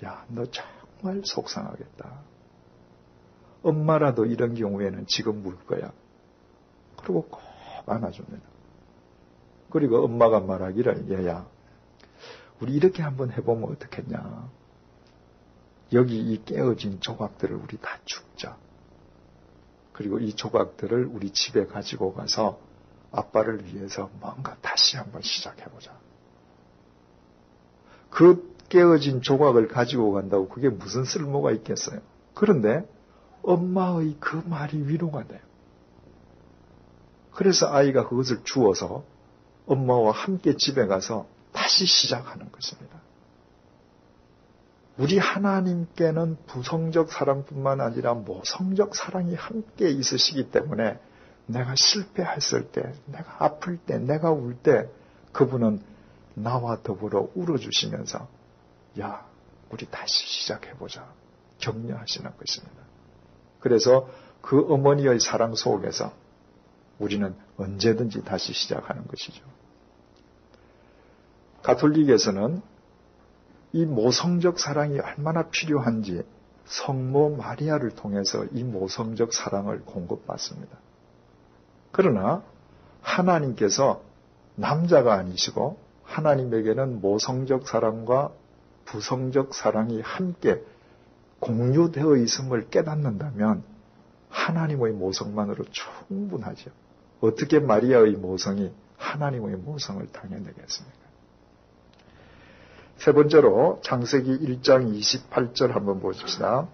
야, 너 정말 속상하겠다. 엄마라도 이런 경우에는 지금 울 거야. 그리고 꼭 안아줍니다. 그리고 엄마가 말하기를, 얘야, 우리 이렇게 한번 해보면 어떻겠냐. 여기 이 깨어진 조각들을 우리 다 줍자. 그리고 이 조각들을 우리 집에 가지고 가서 아빠를 위해서 뭔가 다시 한번 시작해보자. 그 깨어진 조각을 가지고 간다고 그게 무슨 쓸모가 있겠어요. 그런데 엄마의 그 말이 위로가 돼요. 그래서 아이가 그것을 주워서 엄마와 함께 집에 가서 다시 시작하는 것입니다. 우리 하나님께는 부성적 사랑뿐만 아니라 모성적 사랑이 함께 있으시기 때문에 내가 실패했을 때, 내가 아플 때, 내가 울 때 그분은 나와 더불어 울어주시면서 야, 우리 다시 시작해보자. 격려하시는 것입니다. 그래서 그 어머니의 사랑 속에서 우리는 언제든지 다시 시작하는 것이죠. 가톨릭에서는 이 모성적 사랑이 얼마나 필요한지 성모 마리아를 통해서 이 모성적 사랑을 공급받습니다. 그러나 하나님께서 남자가 아니시고 하나님에게는 모성적 사랑과 부성적 사랑이 함께 공유되어 있음을 깨닫는다면 하나님의 모성만으로 충분하죠. 어떻게 마리아의 모성이 하나님의 모성을 당해내겠습니까? 세 번째로 창세기 1장 28절 한번 보십시다.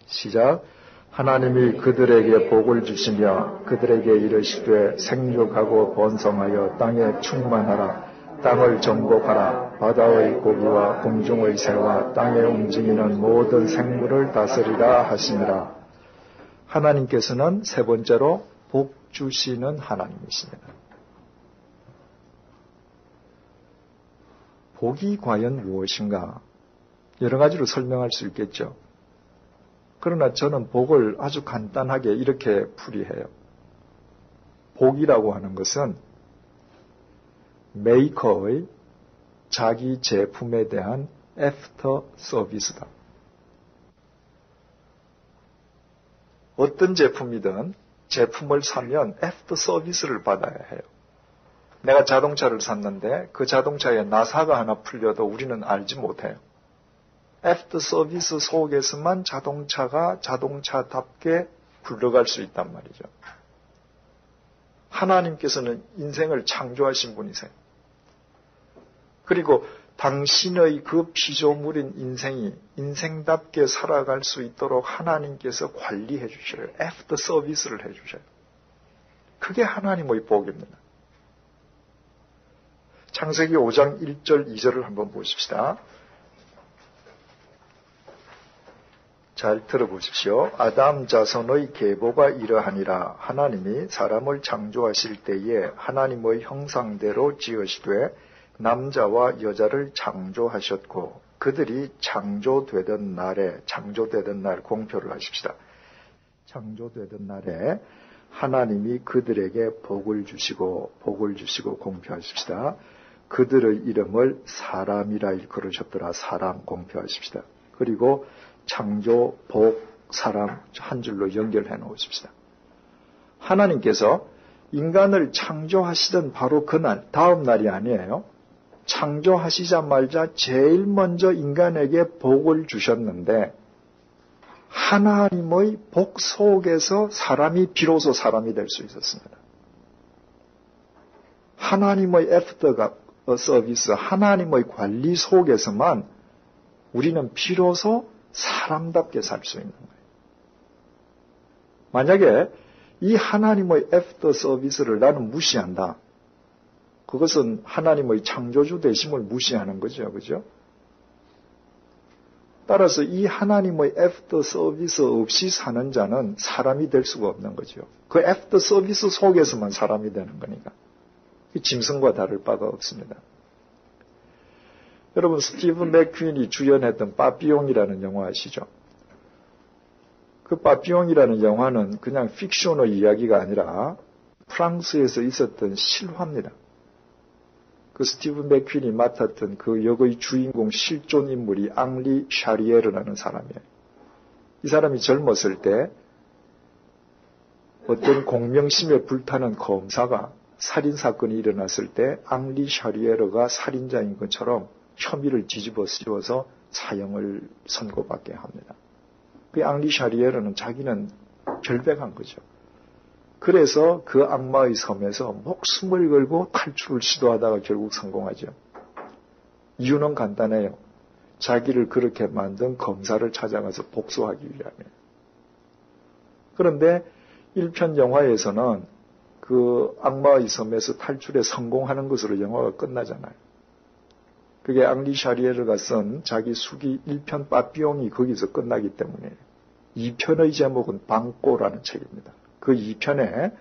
시작. 하나님이 그들에게 복을 주시며 그들에게 이르시되 생육하고 번성하여 땅에 충만하라. 땅을 정복하라. 바다의 고기와 공중의 새와 땅에 움직이는 모든 생물을 다스리라 하시니라. 하나님께서는 세 번째로 복 주시는 하나님이십니다. 복이 과연 무엇인가? 여러 가지로 설명할 수 있겠죠. 그러나 저는 복을 아주 간단하게 이렇게 풀이해요. 복이라고 하는 것은 메이커의 자기 제품에 대한 애프터 서비스다. 어떤 제품이든 제품을 사면 애프터 서비스를 받아야 해요. 내가 자동차를 샀는데 그 자동차에 나사가 하나 풀려도 우리는 알지 못해요. 애프터 서비스 속에서만 자동차가 자동차답게 굴러갈 수 있단 말이죠. 하나님께서는 인생을 창조하신 분이세요. 그리고 당신의 그 피조물인 인생이 인생답게 살아갈 수 있도록 하나님께서 관리해 주셔요. 애프터 서비스를 해 주셔요. 그게 하나님의 복입니다. 창세기 5장 1절 2절을 한번 보십시다. 잘 들어보십시오. 아담 자손의 계보가 이러하니라. 하나님이 사람을 창조하실 때에 하나님의 형상대로 지으시되 남자와 여자를 창조하셨고 그들이 창조되던 날 공표를 하십시다. 창조되던 날에 하나님이 그들에게 복을 주시고 공표하십시다. 그들의 이름을 사람이라 일컬으셨더라. 사람 공표하십시다. 그리고 창조, 복, 사람 한 줄로 연결해 놓으십시다. 하나님께서 인간을 창조하시던 바로 그날, 다음 날이 아니에요. 창조하시자마자 제일 먼저 인간에게 복을 주셨는데 하나님의 복 속에서 사람이 비로소 사람이 될 수 있었습니다. 하나님의 애프터 서비스, 하나님의 관리 속에서만 우리는 비로소 사람답게 살 수 있는 거예요. 만약에 이 하나님의 애프터 서비스를 나는 무시한다. 그것은 하나님의 창조주 되심을 무시하는 거죠. 그죠? 따라서 이 하나님의 애프터 서비스 없이 사는 자는 사람이 될 수가 없는 거죠. 그 애프터 서비스 속에서만 사람이 되는 거니까. 짐승과 다를 바가 없습니다. 여러분 스티븐 맥퀸이 주연했던 빠삐용이라는 영화 아시죠? 그 빠삐용이라는 영화는 그냥 픽션의 이야기가 아니라 프랑스에서 있었던 실화입니다. 그 스티븐 맥퀸이 맡았던 그 역의 주인공 실존 인물이 앙리 샤리에르라는 사람이에요. 이 사람이 젊었을 때 어떤 공명심에 불타는 검사가 살인사건이 일어났을 때 앙리 샤리에르가 살인자인 것처럼 혐의를 뒤집어 씌워서 사형을 선고받게 합니다. 그 앙리 샤리에르는 자기는 결백한 거죠. 그래서 그 악마의 섬에서 목숨을 걸고 탈출을 시도하다가 결국 성공하죠. 이유는 간단해요. 자기를 그렇게 만든 검사를 찾아가서 복수하기 위함이에요. 그런데 1편 영화에서는 그 악마의 섬에서 탈출에 성공하는 것으로 영화가 끝나잖아요. 그게 앙리 샤리에르가 쓴 자기 수기 1편 빠삐용이 거기서 끝나기 때문에 2편의 제목은 방꼬라는 책입니다. 그 2편에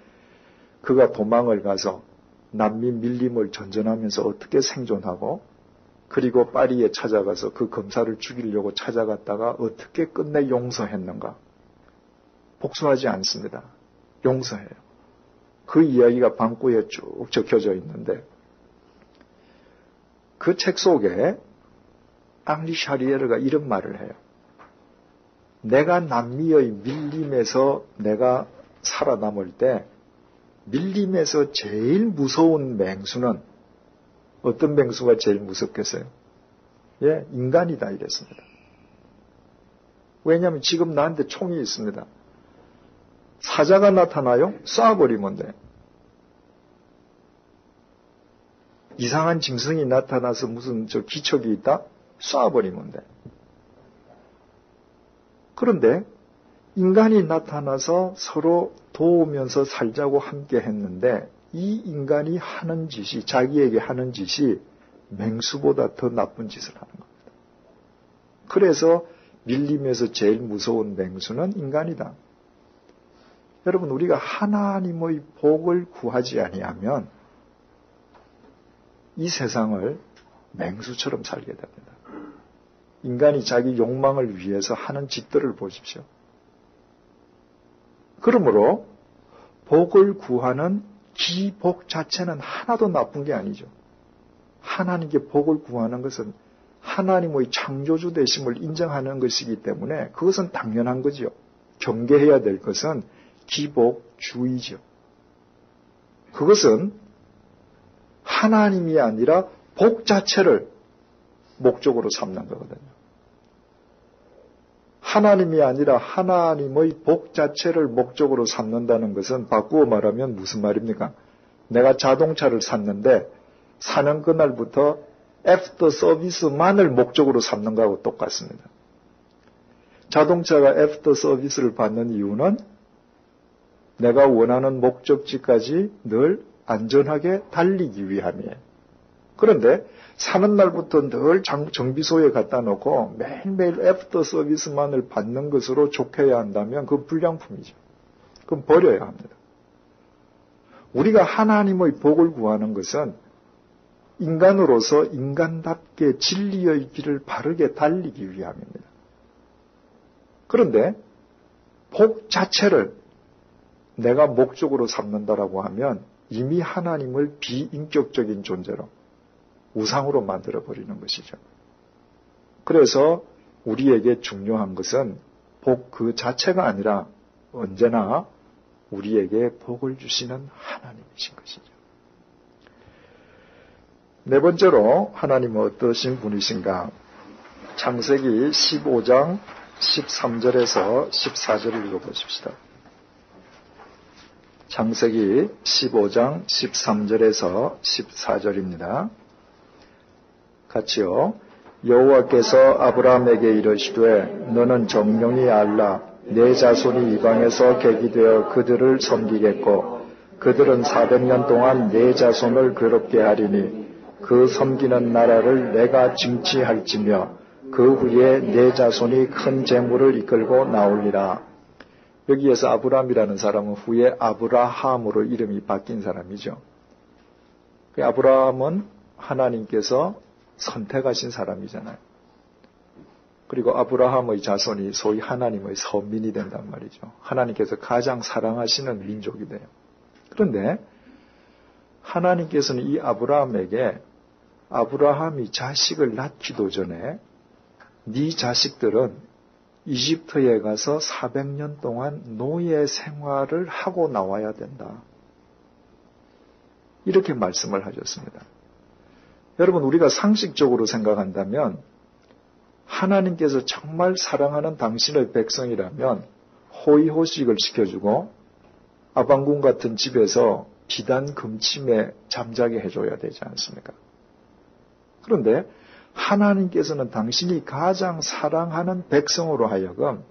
그가 도망을 가서 난민 밀림을 전전하면서 어떻게 생존하고 그리고 파리에 찾아가서 그 검사를 죽이려고 찾아갔다가 어떻게 끝내 용서했는가. 복수하지 않습니다. 용서해요. 그 이야기가 방꼬에 쭉 적혀져 있는데 그 책 속에 앙리 샤리에르가 이런 말을 해요. 내가 남미의 밀림에서 내가 살아남을 때 밀림에서 제일 무서운 맹수는 어떤 맹수가 제일 무섭겠어요? 예, 인간이다 이랬습니다. 왜냐하면 지금 나한테 총이 있습니다. 사자가 나타나요? 쏴버리면 돼. 이상한 짐승이 나타나서 무슨 기척이 있다? 쏴버리면 돼. 그런데 인간이 나타나서 서로 도우면서 살자고 함께 했는데 이 인간이 하는 짓이, 자기에게 하는 짓이 맹수보다 더 나쁜 짓을 하는 겁니다. 그래서 밀림에서 제일 무서운 맹수는 인간이다. 여러분, 우리가 하나님의 복을 구하지 아니하면 이 세상을 맹수처럼 살게 됩니다. 인간이 자기 욕망을 위해서 하는 짓들을 보십시오. 그러므로 복을 구하는 기복 자체는 하나도 나쁜 게 아니죠. 하나님께 복을 구하는 것은 하나님의 창조주 되심을 인정하는 것이기 때문에 그것은 당연한 거죠. 경계해야 될 것은 기복주의죠. 그것은 하나님이 아니라 복 자체를 목적으로 삼는 거거든요. 하나님이 아니라 하나님의 복 자체를 목적으로 삼는다는 것은 바꾸어 말하면 무슨 말입니까? 내가 자동차를 샀는데 사는 그날부터 애프터 서비스만을 목적으로 삼는 거하고 똑같습니다. 자동차가 애프터 서비스를 받는 이유는 내가 원하는 목적지까지 늘 안전하게 달리기 위함이에요. 그런데 사는 날부터 늘 정비소에 갖다 놓고 매일매일 애프터 서비스만을 받는 것으로 족해야 한다면 그건 불량품이죠. 그건 버려야 합니다. 우리가 하나님의 복을 구하는 것은 인간으로서 인간답게 진리의 길을 바르게 달리기 위함입니다. 그런데 복 자체를 내가 목적으로 삼는다라고 하면 이미 하나님을 비인격적인 존재로 우상으로 만들어버리는 것이죠. 그래서 우리에게 중요한 것은 복 그 자체가 아니라 언제나 우리에게 복을 주시는 하나님이신 것이죠. 네 번째로 하나님은 어떠신 분이신가? 창세기 15장 13절에서 14절을 읽어보십시다. 창세기 15장 13절에서 14절입니다. 같이요. 여호와께서 아브라함에게 이르시되 너는 정령이 알라 내 자손이 이방에서 객이 되어 그들을 섬기겠고 그들은 400년 동안 내 자손을 괴롭게 하리니 그 섬기는 나라를 내가 징치할지며 그 후에 내 자손이 큰 재물을 이끌고 나오리라. 여기에서 아브라함이라는 사람은 후에 아브라함으로 이름이 바뀐 사람이죠. 아브라함은 하나님께서 선택하신 사람이잖아요. 그리고 아브라함의 자손이 소위 하나님의 서민이 된단 말이죠. 하나님께서 가장 사랑하시는 민족이 돼요. 그런데 하나님께서는 이 아브라함에게 아브라함이 자식을 낳기도 전에 네 자식들은 이집트에 가서 400년 동안 노예 생활을 하고 나와야 된다. 이렇게 말씀을 하셨습니다. 여러분, 우리가 상식적으로 생각한다면 하나님께서 정말 사랑하는 당신의 백성이라면 호의호식을 시켜주고 아방궁 같은 집에서 비단 금침에 잠자게 해줘야 되지 않습니까? 그런데 하나님께서는 당신이 가장 사랑하는 백성으로 하여금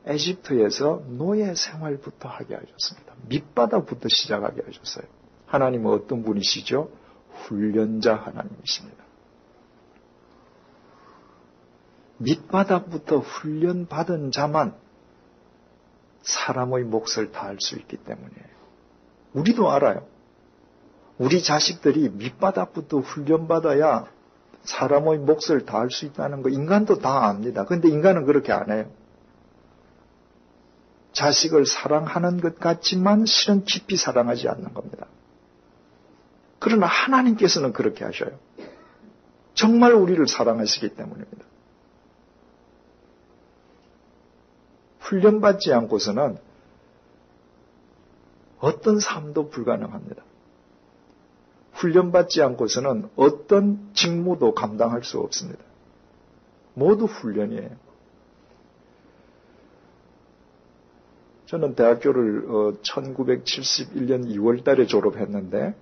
에집트에서 노예 생활부터 하게 하셨습니다. 밑바닥부터 시작하게 하셨어요. 하나님은 어떤 분이시죠? 훈련자 하나님이십니다. 밑바닥부터 훈련받은 자만 사람의 몫을 다할 수 있기 때문이에요. 우리도 알아요. 우리 자식들이 밑바닥부터 훈련받아야 사람의 몫을 다할 수 있다는 거 인간도 다 압니다. 그런데 인간은 그렇게 안 해요. 자식을 사랑하는 것 같지만 실은 깊이 사랑하지 않는 겁니다. 그러나 하나님께서는 그렇게 하셔요. 정말 우리를 사랑하시기 때문입니다. 훈련받지 않고서는 어떤 삶도 불가능합니다. 훈련받지 않고서는 어떤 직무도 감당할 수 없습니다. 모두 훈련이에요. 저는 대학교를 1971년 2월 달에 졸업했는데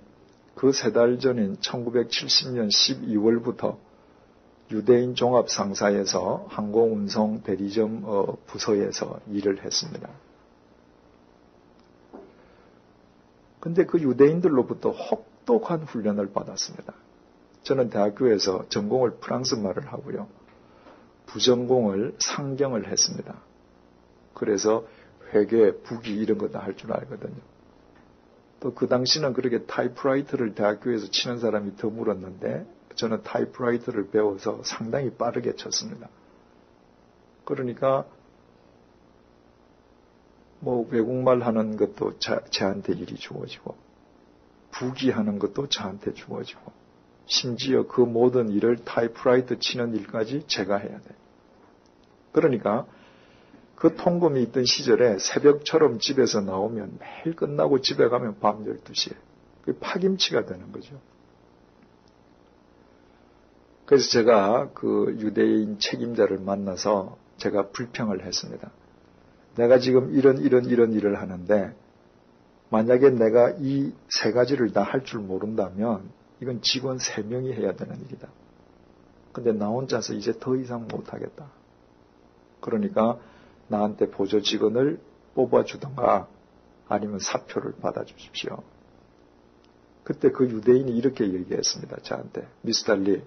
그 3달 전인 1970년 12월부터 유대인 종합상사에서 항공운송 대리점 부서에서 일을 했습니다. 근데 그 유대인들로부터 혹독한 훈련을 받았습니다. 저는 대학교에서 전공을 프랑스 말을 하고요. 부전공을 상경을 했습니다. 그래서 회계, 부기 이런 거 다 할 줄 알거든요. 또 그 당시는 그렇게 타이프라이터를 대학교에서 치는 사람이 드물었는데 저는 타이프라이터를 배워서 상당히 빠르게 쳤습니다. 그러니까 뭐 외국말 하는 것도 저한테 일이 주어지고 부기하는 것도 저한테 주어지고 심지어 그 모든 일을 타이프라이터 치는 일까지 제가 해야 돼요. 그러니까 그 통금이 있던 시절에 새벽처럼 집에서 나오면 매일 끝나고 집에 가면 밤 12시에 그게 파김치가 되는 거죠. 그래서 제가 그 유대인 책임자를 만나서 제가 불평을 했습니다. 내가 지금 이런 일을 하는데 만약에 내가 이 3가지를 다 할 줄 모른다면 이건 직원 3명이 해야 되는 일이다. 근데 나 혼자서 이제 더 이상 못하겠다. 그러니까 나한테 보조 직원을 뽑아주던가 아니면 사표를 받아주십시오. 그때 그 유대인이 이렇게 얘기했습니다. 저한테. 미스터 리,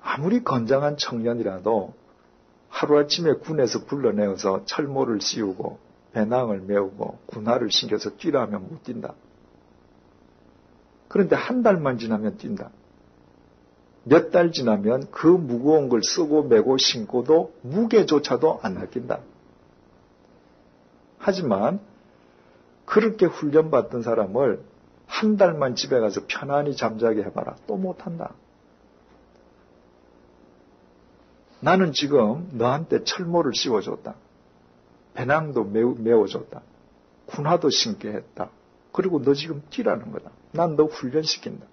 아무리 건장한 청년이라도 하루아침에 군에서 불러내어서 철모를 씌우고 배낭을 메우고 군화를 신겨서 뛰라 하면 못 뛴다. 그런데 한 달만 지나면 뛴다. 몇 달 지나면 그 무거운 걸 쓰고 메고 신고도 무게조차도 안 느낀다. 하지만 그렇게 훈련받던 사람을 한 달만 집에 가서 편안히 잠자게 해봐라. 또 못한다. 나는 지금 너한테 철모를 씌워줬다. 배낭도 메워줬다. 군화도 신게 했다. 그리고 너 지금 뛰라는 거다. 난 너 훈련시킨다.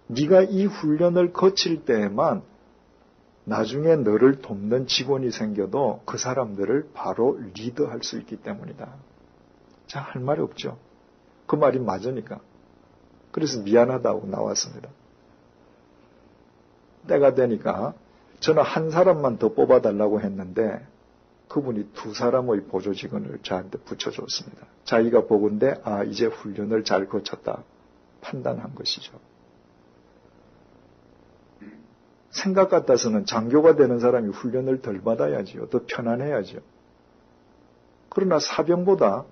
네가 이 훈련을 거칠 때에만 나중에 너를 돕는 직원이 생겨도 그 사람들을 바로 리드할 수 있기 때문이다. 자, 할 말이 없죠. 그 말이 맞으니까. 그래서 미안하다고 나왔습니다. 때가 되니까 저는 한 사람만 더 뽑아달라고 했는데 그분이 2사람의 보조 직원을 저한테 붙여줬습니다. 자기가 보건대 이제 훈련을 잘 거쳤다 판단한 것이죠. 생각 같아서는 장교가 되는 사람이 훈련을 덜 받아야지요. 더 편안해야죠. 그러나 사병보다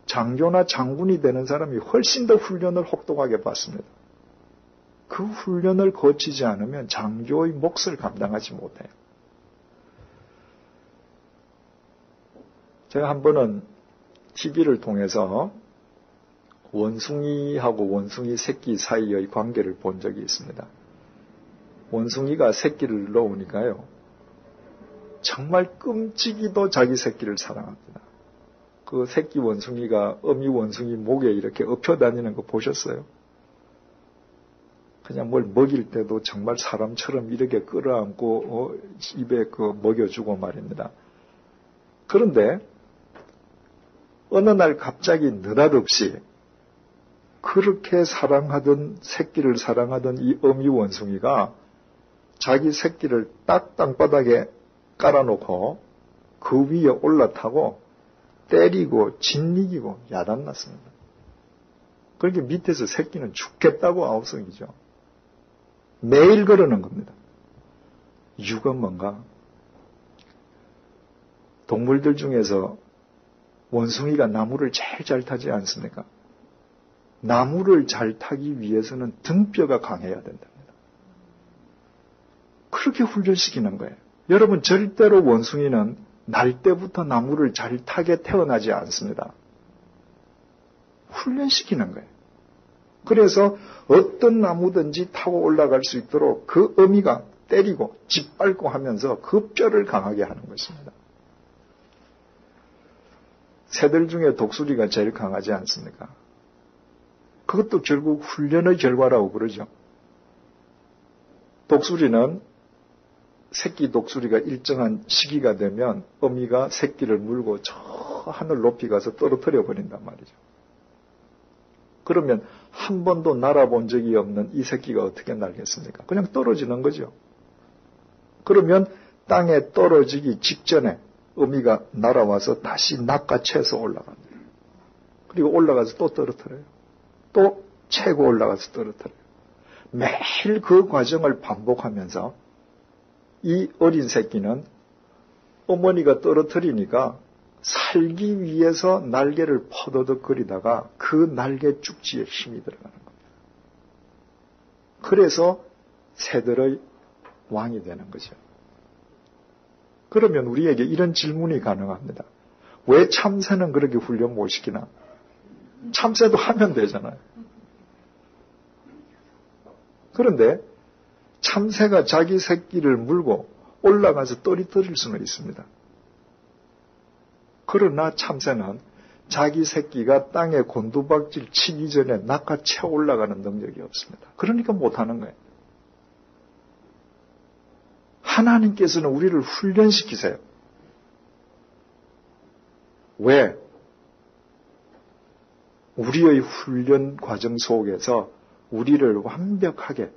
장교나 장군이 되는 사람이 훨씬 더 훈련을 혹독하게 받습니다. 그 훈련을 거치지 않으면 장교의 몫을 감당하지 못해요. 제가 한 번은 TV를 통해서 원숭이하고 원숭이 새끼 사이의 관계를 본 적이 있습니다. 원숭이가 새끼를 놓으니까요. 정말 끔찍이도 자기 새끼를 사랑합니다. 그 새끼 원숭이가 어미 원숭이 목에 이렇게 엎혀 다니는 거 보셨어요? 그냥 뭘 먹일 때도 정말 사람처럼 이렇게 끌어안고 입에 먹여주고 말입니다. 그런데 어느 날 갑자기 느닷없이 그렇게 사랑하던 새끼를 사랑하던 이 어미 원숭이가 자기 새끼를 딱 땅바닥에 깔아놓고 그 위에 올라타고 때리고 짓이기고 야단났습니다. 그렇게 밑에서 새끼는 죽겠다고 아우성이죠. 매일 그러는 겁니다. 이유가 뭔가? 동물들 중에서 원숭이가 나무를 제일 잘 타지 않습니까? 나무를 잘 타기 위해서는 등뼈가 강해야 된답니다. 그렇게 훈련시키는 거예요. 여러분, 절대로 원숭이는 날 때부터 나무를 잘 타게 태어나지 않습니다. 훈련시키는 거예요. 그래서 어떤 나무든지 타고 올라갈 수 있도록 그 어미가 때리고 짓밟고 하면서 그 뼈를 강하게 하는 것입니다. 새들 중에 독수리가 제일 강하지 않습니까? 그것도 결국 훈련의 결과라고 그러죠. 독수리는 새끼 독수리가 일정한 시기가 되면 어미가 새끼를 물고 저 하늘 높이 가서 떨어뜨려 버린단 말이죠. 그러면 한 번도 날아본 적이 없는 이 새끼가 어떻게 날겠습니까? 그냥 떨어지는 거죠. 그러면 땅에 떨어지기 직전에 어미가 날아와서 다시 낚아채서 올라갑니다. 그리고 올라가서 또 떨어뜨려요. 또 채고 올라가서 떨어뜨려요. 매일 그 과정을 반복하면서 이 어린 새끼는 어머니가 떨어뜨리니까 살기 위해서 날개를 퍼더덕거리다가 그 날개 쭉지에 힘이 들어가는 겁니다. 그래서 새들의 왕이 되는 거죠. 그러면 우리에게 이런 질문이 가능합니다. 왜 참새는 그렇게 훈련 못 시키나? 참새도 하면 되잖아요. 그런데 참새가 자기 새끼를 물고 올라가서 떨어뜨릴 수는 있습니다. 그러나 참새는 자기 새끼가 땅에 곤두박질 치기 전에 낚아채 올라가는 능력이 없습니다. 그러니까 못하는 거예요. 하나님께서는 우리를 훈련시키세요. 왜? 우리의 훈련 과정 속에서 우리를 완벽하게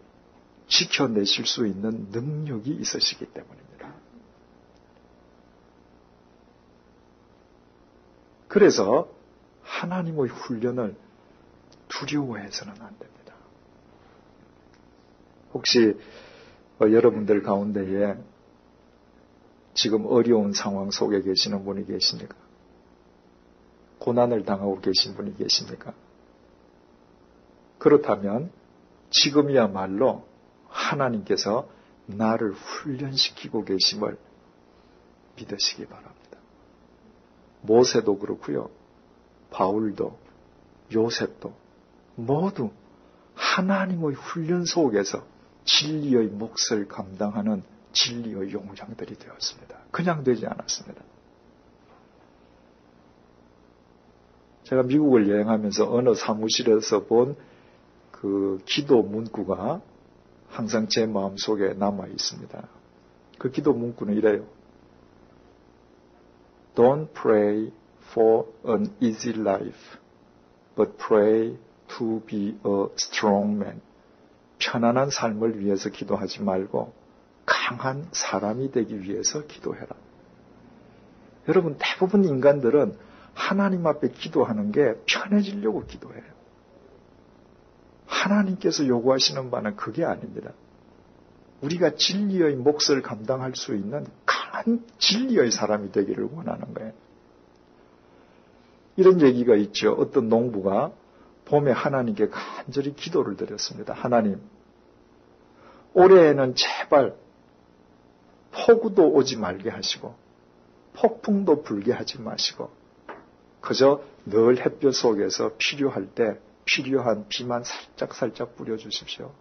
지켜내실 수 있는 능력이 있으시기 때문입니다. 그래서 하나님의 훈련을 두려워해서는 안 됩니다. 혹시 여러분들 가운데에 지금 어려운 상황 속에 계시는 분이 계십니까? 고난을 당하고 계신 분이 계십니까? 그렇다면 지금이야말로 하나님께서 나를 훈련시키고 계심을 믿으시기 바랍니다. 모세도 그렇고요. 바울도 요셉도 모두 하나님의 훈련 속에서 진리의 몫을 감당하는 진리의 용장들이 되었습니다. 그냥 되지 않았습니다. 제가 미국을 여행하면서 어느 사무실에서 본 그 기도 문구가 항상 제 마음속에 남아 있습니다. 그 기도 문구는 이래요. Don't pray for an easy life, but pray to be a strong man. 편안한 삶을 위해서 기도하지 말고 강한 사람이 되기 위해서 기도해라. 여러분, 대부분 인간들은 하나님 앞에 기도하는 게 편해지려고 기도해요. 하나님께서 요구하시는 바는 그게 아닙니다. 우리가 진리의 몫을 감당할 수 있는 강한 진리의 사람이 되기를 원하는 거예요. 이런 얘기가 있죠. 어떤 농부가 봄에 하나님께 간절히 기도를 드렸습니다. 하나님, 올해에는 제발 폭우도 오지 말게 하시고 폭풍도 불게 하지 마시고 그저 늘 햇볕 속에서 필요할 때 필요한 비만 살짝 뿌려주십시오.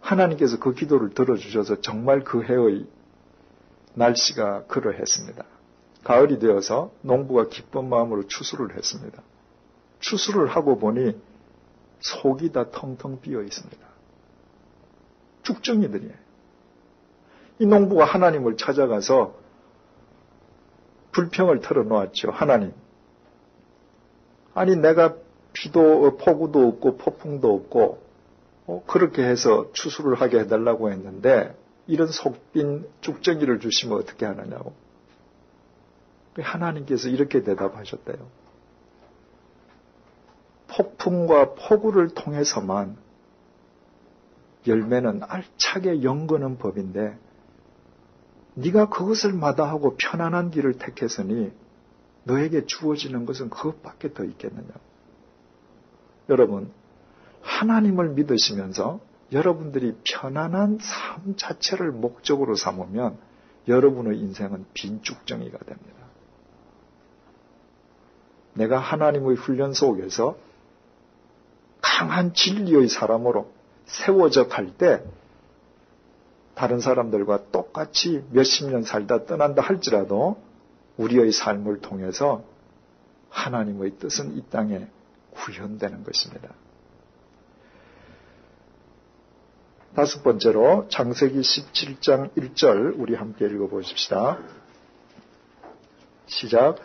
하나님께서 그 기도를 들어주셔서 정말 그 해의 날씨가 그러했습니다. 가을이 되어서 농부가 기쁜 마음으로 추수를 했습니다. 추수를 하고 보니 속이 다 텅텅 비어 있습니다. 쭉정이들이에요. 이 농부가 하나님을 찾아가서 불평을 털어놓았죠. 하나님, 아니 내가 비도 폭우도 없고 폭풍도 없고 그렇게 해서 추수를 하게 해달라고 했는데 이런 속빈 쭉정이를 주시면 어떻게 하느냐고. 하나님께서 이렇게 대답하셨대요. 폭풍과 폭우를 통해서만 열매는 알차게 연거는 법인데 네가 그것을 마다하고 편안한 길을 택했으니 너에게 주어지는 것은 그것밖에 더 있겠느냐. 여러분, 하나님을 믿으시면서 여러분들이 편안한 삶 자체를 목적으로 삼으면 여러분의 인생은 빈 쭉정이가 됩니다. 내가 하나님의 훈련 속에서 강한 진리의 사람으로 세워져 갈 때 다른 사람들과 똑같이 몇십 년 살다 떠난다 할지라도 우리의 삶을 통해서 하나님의 뜻은 이 땅에 구현되는 것입니다. 다섯 번째로 창세기 17장 1절 우리 함께 읽어보십시다. 시작.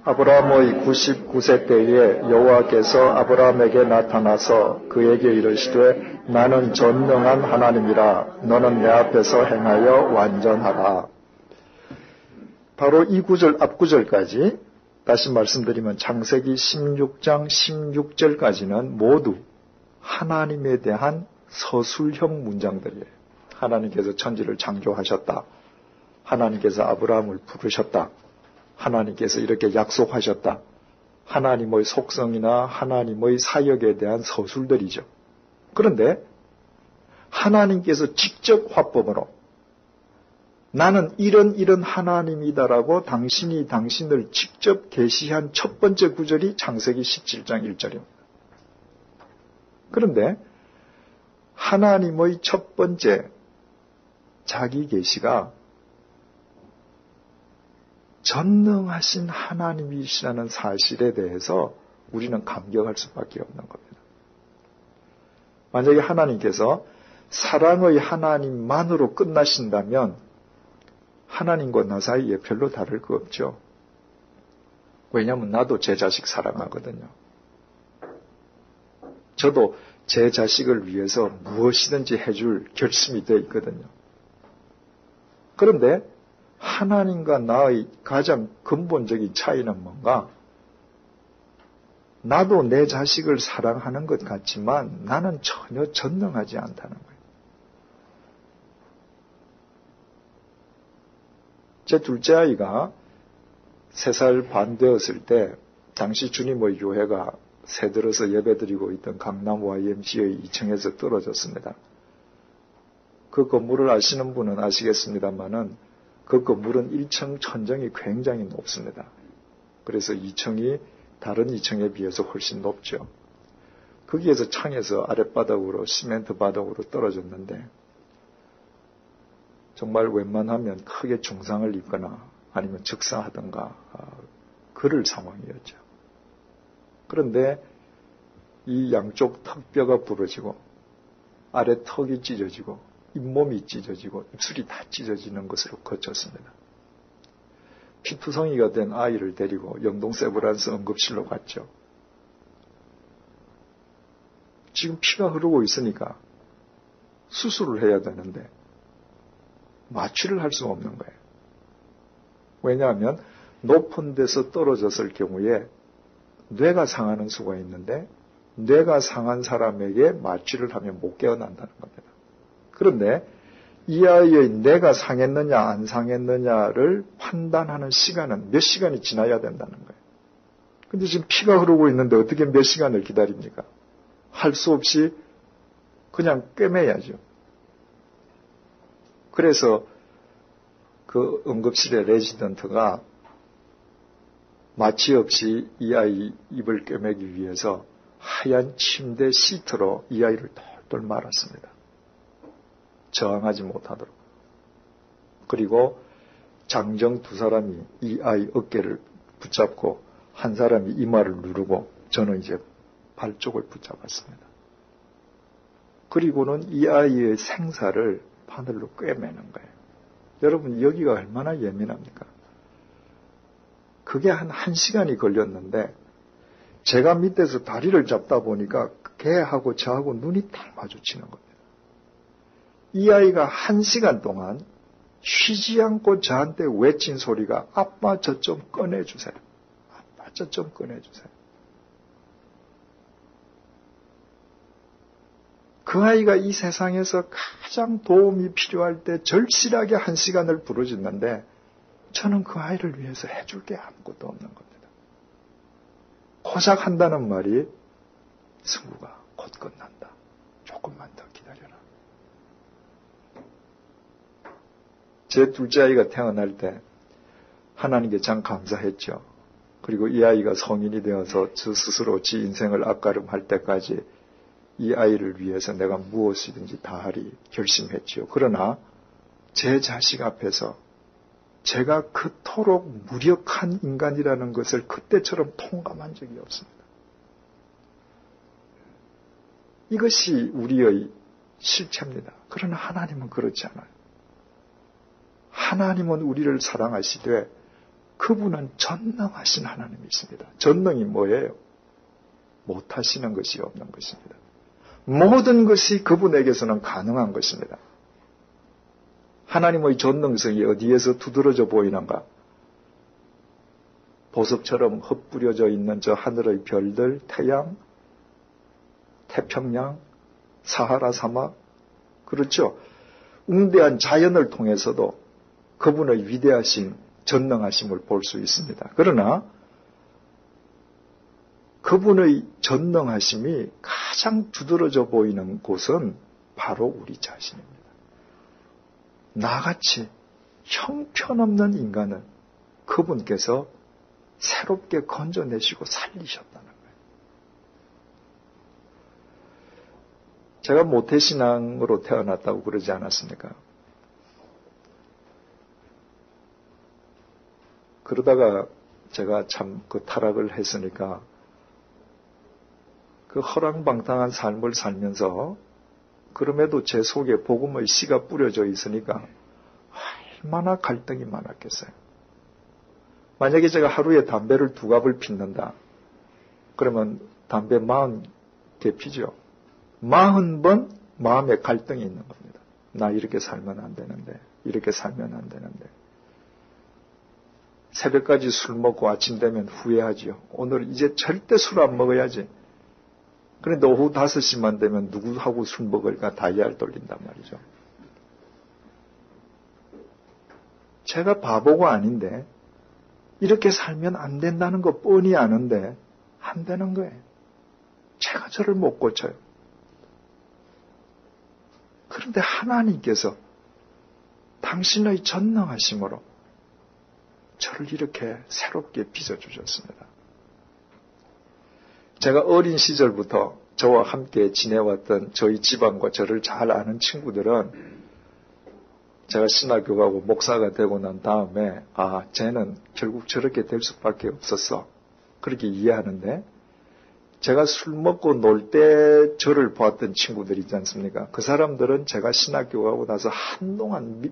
아브라함의 99세 때에 여호와께서 아브라함에게 나타나서 그에게 이르시되 나는 전능한 하나님이라 너는 내 앞에서 행하여 완전하라. 바로 이 구절 앞구절까지 다시 말씀드리면 창세기 16장 16절까지는 모두 하나님에 대한 서술형 문장들이에요. 하나님께서 천지를 창조하셨다. 하나님께서 아브라함을 부르셨다. 하나님께서 이렇게 약속하셨다. 하나님의 속성이나 하나님의 사역에 대한 서술들이죠. 그런데 하나님께서 직접 화법으로 나는 이런 하나님이다라고 당신이 당신을 직접 계시한 첫 번째 구절이 창세기 17장 1절입니다. 그런데 하나님의 첫 번째 자기 계시가 전능하신 하나님이시라는 사실에 대해서 우리는 감격할 수밖에 없는 겁니다. 만약에 하나님께서 사랑의 하나님만으로 끝나신다면 하나님과 나 사이에 별로 다를 거 없죠. 왜냐하면 나도 제 자식 사랑하거든요. 저도 제 자식을 위해서 무엇이든지 해줄 결심이 되어 있거든요. 그런데 하나님과 나의 가장 근본적인 차이는 뭔가? 나도 내 자식을 사랑하는 것 같지만 나는 전혀 전능하지 않다는 거예요. 제 둘째 아이가 3살 반 되었을 때 당시 주님의 교회가 새들어서 예배드리고 있던 강남 YMCA 2층에서 떨어졌습니다. 그 건물을 아시는 분은 아시겠습니다만은 그 건물은 1층 천정이 굉장히 높습니다. 그래서 2층이 다른 2층에 비해서 훨씬 높죠. 거기에서 창에서 아랫바닥으로 시멘트 바닥으로 떨어졌는데 정말 웬만하면 크게 중상을 입거나 아니면 즉사하던가 그럴 상황이었죠. 그런데 이 양쪽 턱뼈가 부러지고 아래 턱이 찢어지고 잇몸이 찢어지고 입술이 다 찢어지는 것으로 거쳤습니다. 피투성이가 된 아이를 데리고 영동 세브란스 응급실로 갔죠. 지금 피가 흐르고 있으니까 수술을 해야 되는데 마취를 할 수가 없는 거예요. 왜냐하면 높은 데서 떨어졌을 경우에 뇌가 상하는 수가 있는데 뇌가 상한 사람에게 마취를 하면 못 깨어난다는 겁니다. 그런데 이 아이의 뇌가 상했느냐 안 상했느냐를 판단하는 시간은 몇 시간이 지나야 된다는 거예요. 근데 지금 피가 흐르고 있는데 어떻게 몇 시간을 기다립니까? 할 수 없이 그냥 꿰매야죠. 그래서 그 응급실의 레지던트가 마취 없이 이 아이 입을 꿰매기 위해서 하얀 침대 시트로 이 아이를 똘똘 말았습니다. 저항하지 못하도록. 그리고 장정 2사람이 이 아이 어깨를 붙잡고 한 사람이 이마를 누르고 저는 이제 발 쪽을 붙잡았습니다. 그리고는 이 아이의 생사를 바늘로 꿰매는 거예요. 여러분 여기가 얼마나 예민합니까? 그게 한 1시간이 걸렸는데 제가 밑에서 다리를 잡다 보니까 걔하고 저하고 눈이 딱 마주치는 겁니다. 이 아이가 1시간 동안 쉬지 않고 저한테 외친 소리가 아빠 저 좀 꺼내주세요. 아빠 저 좀 꺼내주세요. 그 아이가 이 세상에서 가장 도움이 필요할 때 절실하게 1시간을 부르짖는데 저는 그 아이를 위해서 해줄 게 아무것도 없는 겁니다. 고작 한다는 말이 승부가 곧 끝난다. 조금만 더 기다려라. 제 둘째 아이가 태어날 때 하나님께 참 감사했죠. 그리고 이 아이가 성인이 되어서 저 스스로 지 인생을 앞가름할 때까지 이 아이를 위해서 내가 무엇이든지 다 하리 결심했죠. 그러나 제 자식 앞에서 제가 그토록 무력한 인간이라는 것을 그때처럼 통감한 적이 없습니다. 이것이 우리의 실체입니다. 그러나 하나님은 그렇지 않아요. 하나님은 우리를 사랑하시되 그분은 전능하신 하나님이십니다. 전능이 뭐예요? 못하시는 것이 없는 것입니다. 모든 것이 그분에게서는 가능한 것입니다. 하나님의 전능성이 어디에서 두드러져 보이는가? 보석처럼 흩뿌려져 있는 저 하늘의 별들, 태양, 태평양, 사하라 사막, 그렇죠? 웅대한 자연을 통해서도 그분의 위대하신 전능하심을 볼 수 있습니다. 그러나 그분의 전능하심이 가장 두드러져 보이는 곳은 바로 우리 자신입니다. 나같이 형편없는 인간을 그분께서 새롭게 건져내시고 살리셨다는 거예요. 제가 모태신앙으로 태어났다고 그러지 않았습니까? 그러다가 제가 참 그 타락을 했으니까 그 허랑방탕한 삶을 살면서 그럼에도 제 속에 복음의 씨가 뿌려져 있으니까 얼마나 갈등이 많았겠어요. 만약에 제가 하루에 담배를 2갑을 피는다. 그러면 담배 40개 피죠. 40번 마음에 갈등이 있는 겁니다. 나 이렇게 살면 안 되는데, 이렇게 살면 안 되는데. 새벽까지 술 먹고 아침 되면 후회하지요. 오늘 이제 절대 술 안 먹어야지. 그런데 오후 5시만 되면 누구하고 술 먹을까 다이아를 돌린단 말이죠. 제가 바보가 아닌데 이렇게 살면 안 된다는 거 뻔히 아는데 안 되는 거예요. 제가 저를 못 고쳐요. 그런데 하나님께서 당신의 전능하심으로 저를 이렇게 새롭게 빚어주셨습니다. 제가 어린 시절부터 저와 함께 지내왔던 저희 집안과 저를 잘 아는 친구들은 제가 신학교 가고 목사가 되고 난 다음에 쟤는 결국 저렇게 될 수밖에 없었어. 그렇게 이해하는데 제가 술 먹고 놀 때 저를 보았던 친구들 있지 않습니까? 그 사람들은 제가 신학교 가고 나서 한동안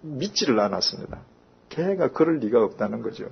믿지를 않았습니다. 걔가 그럴 리가 없다는 거죠.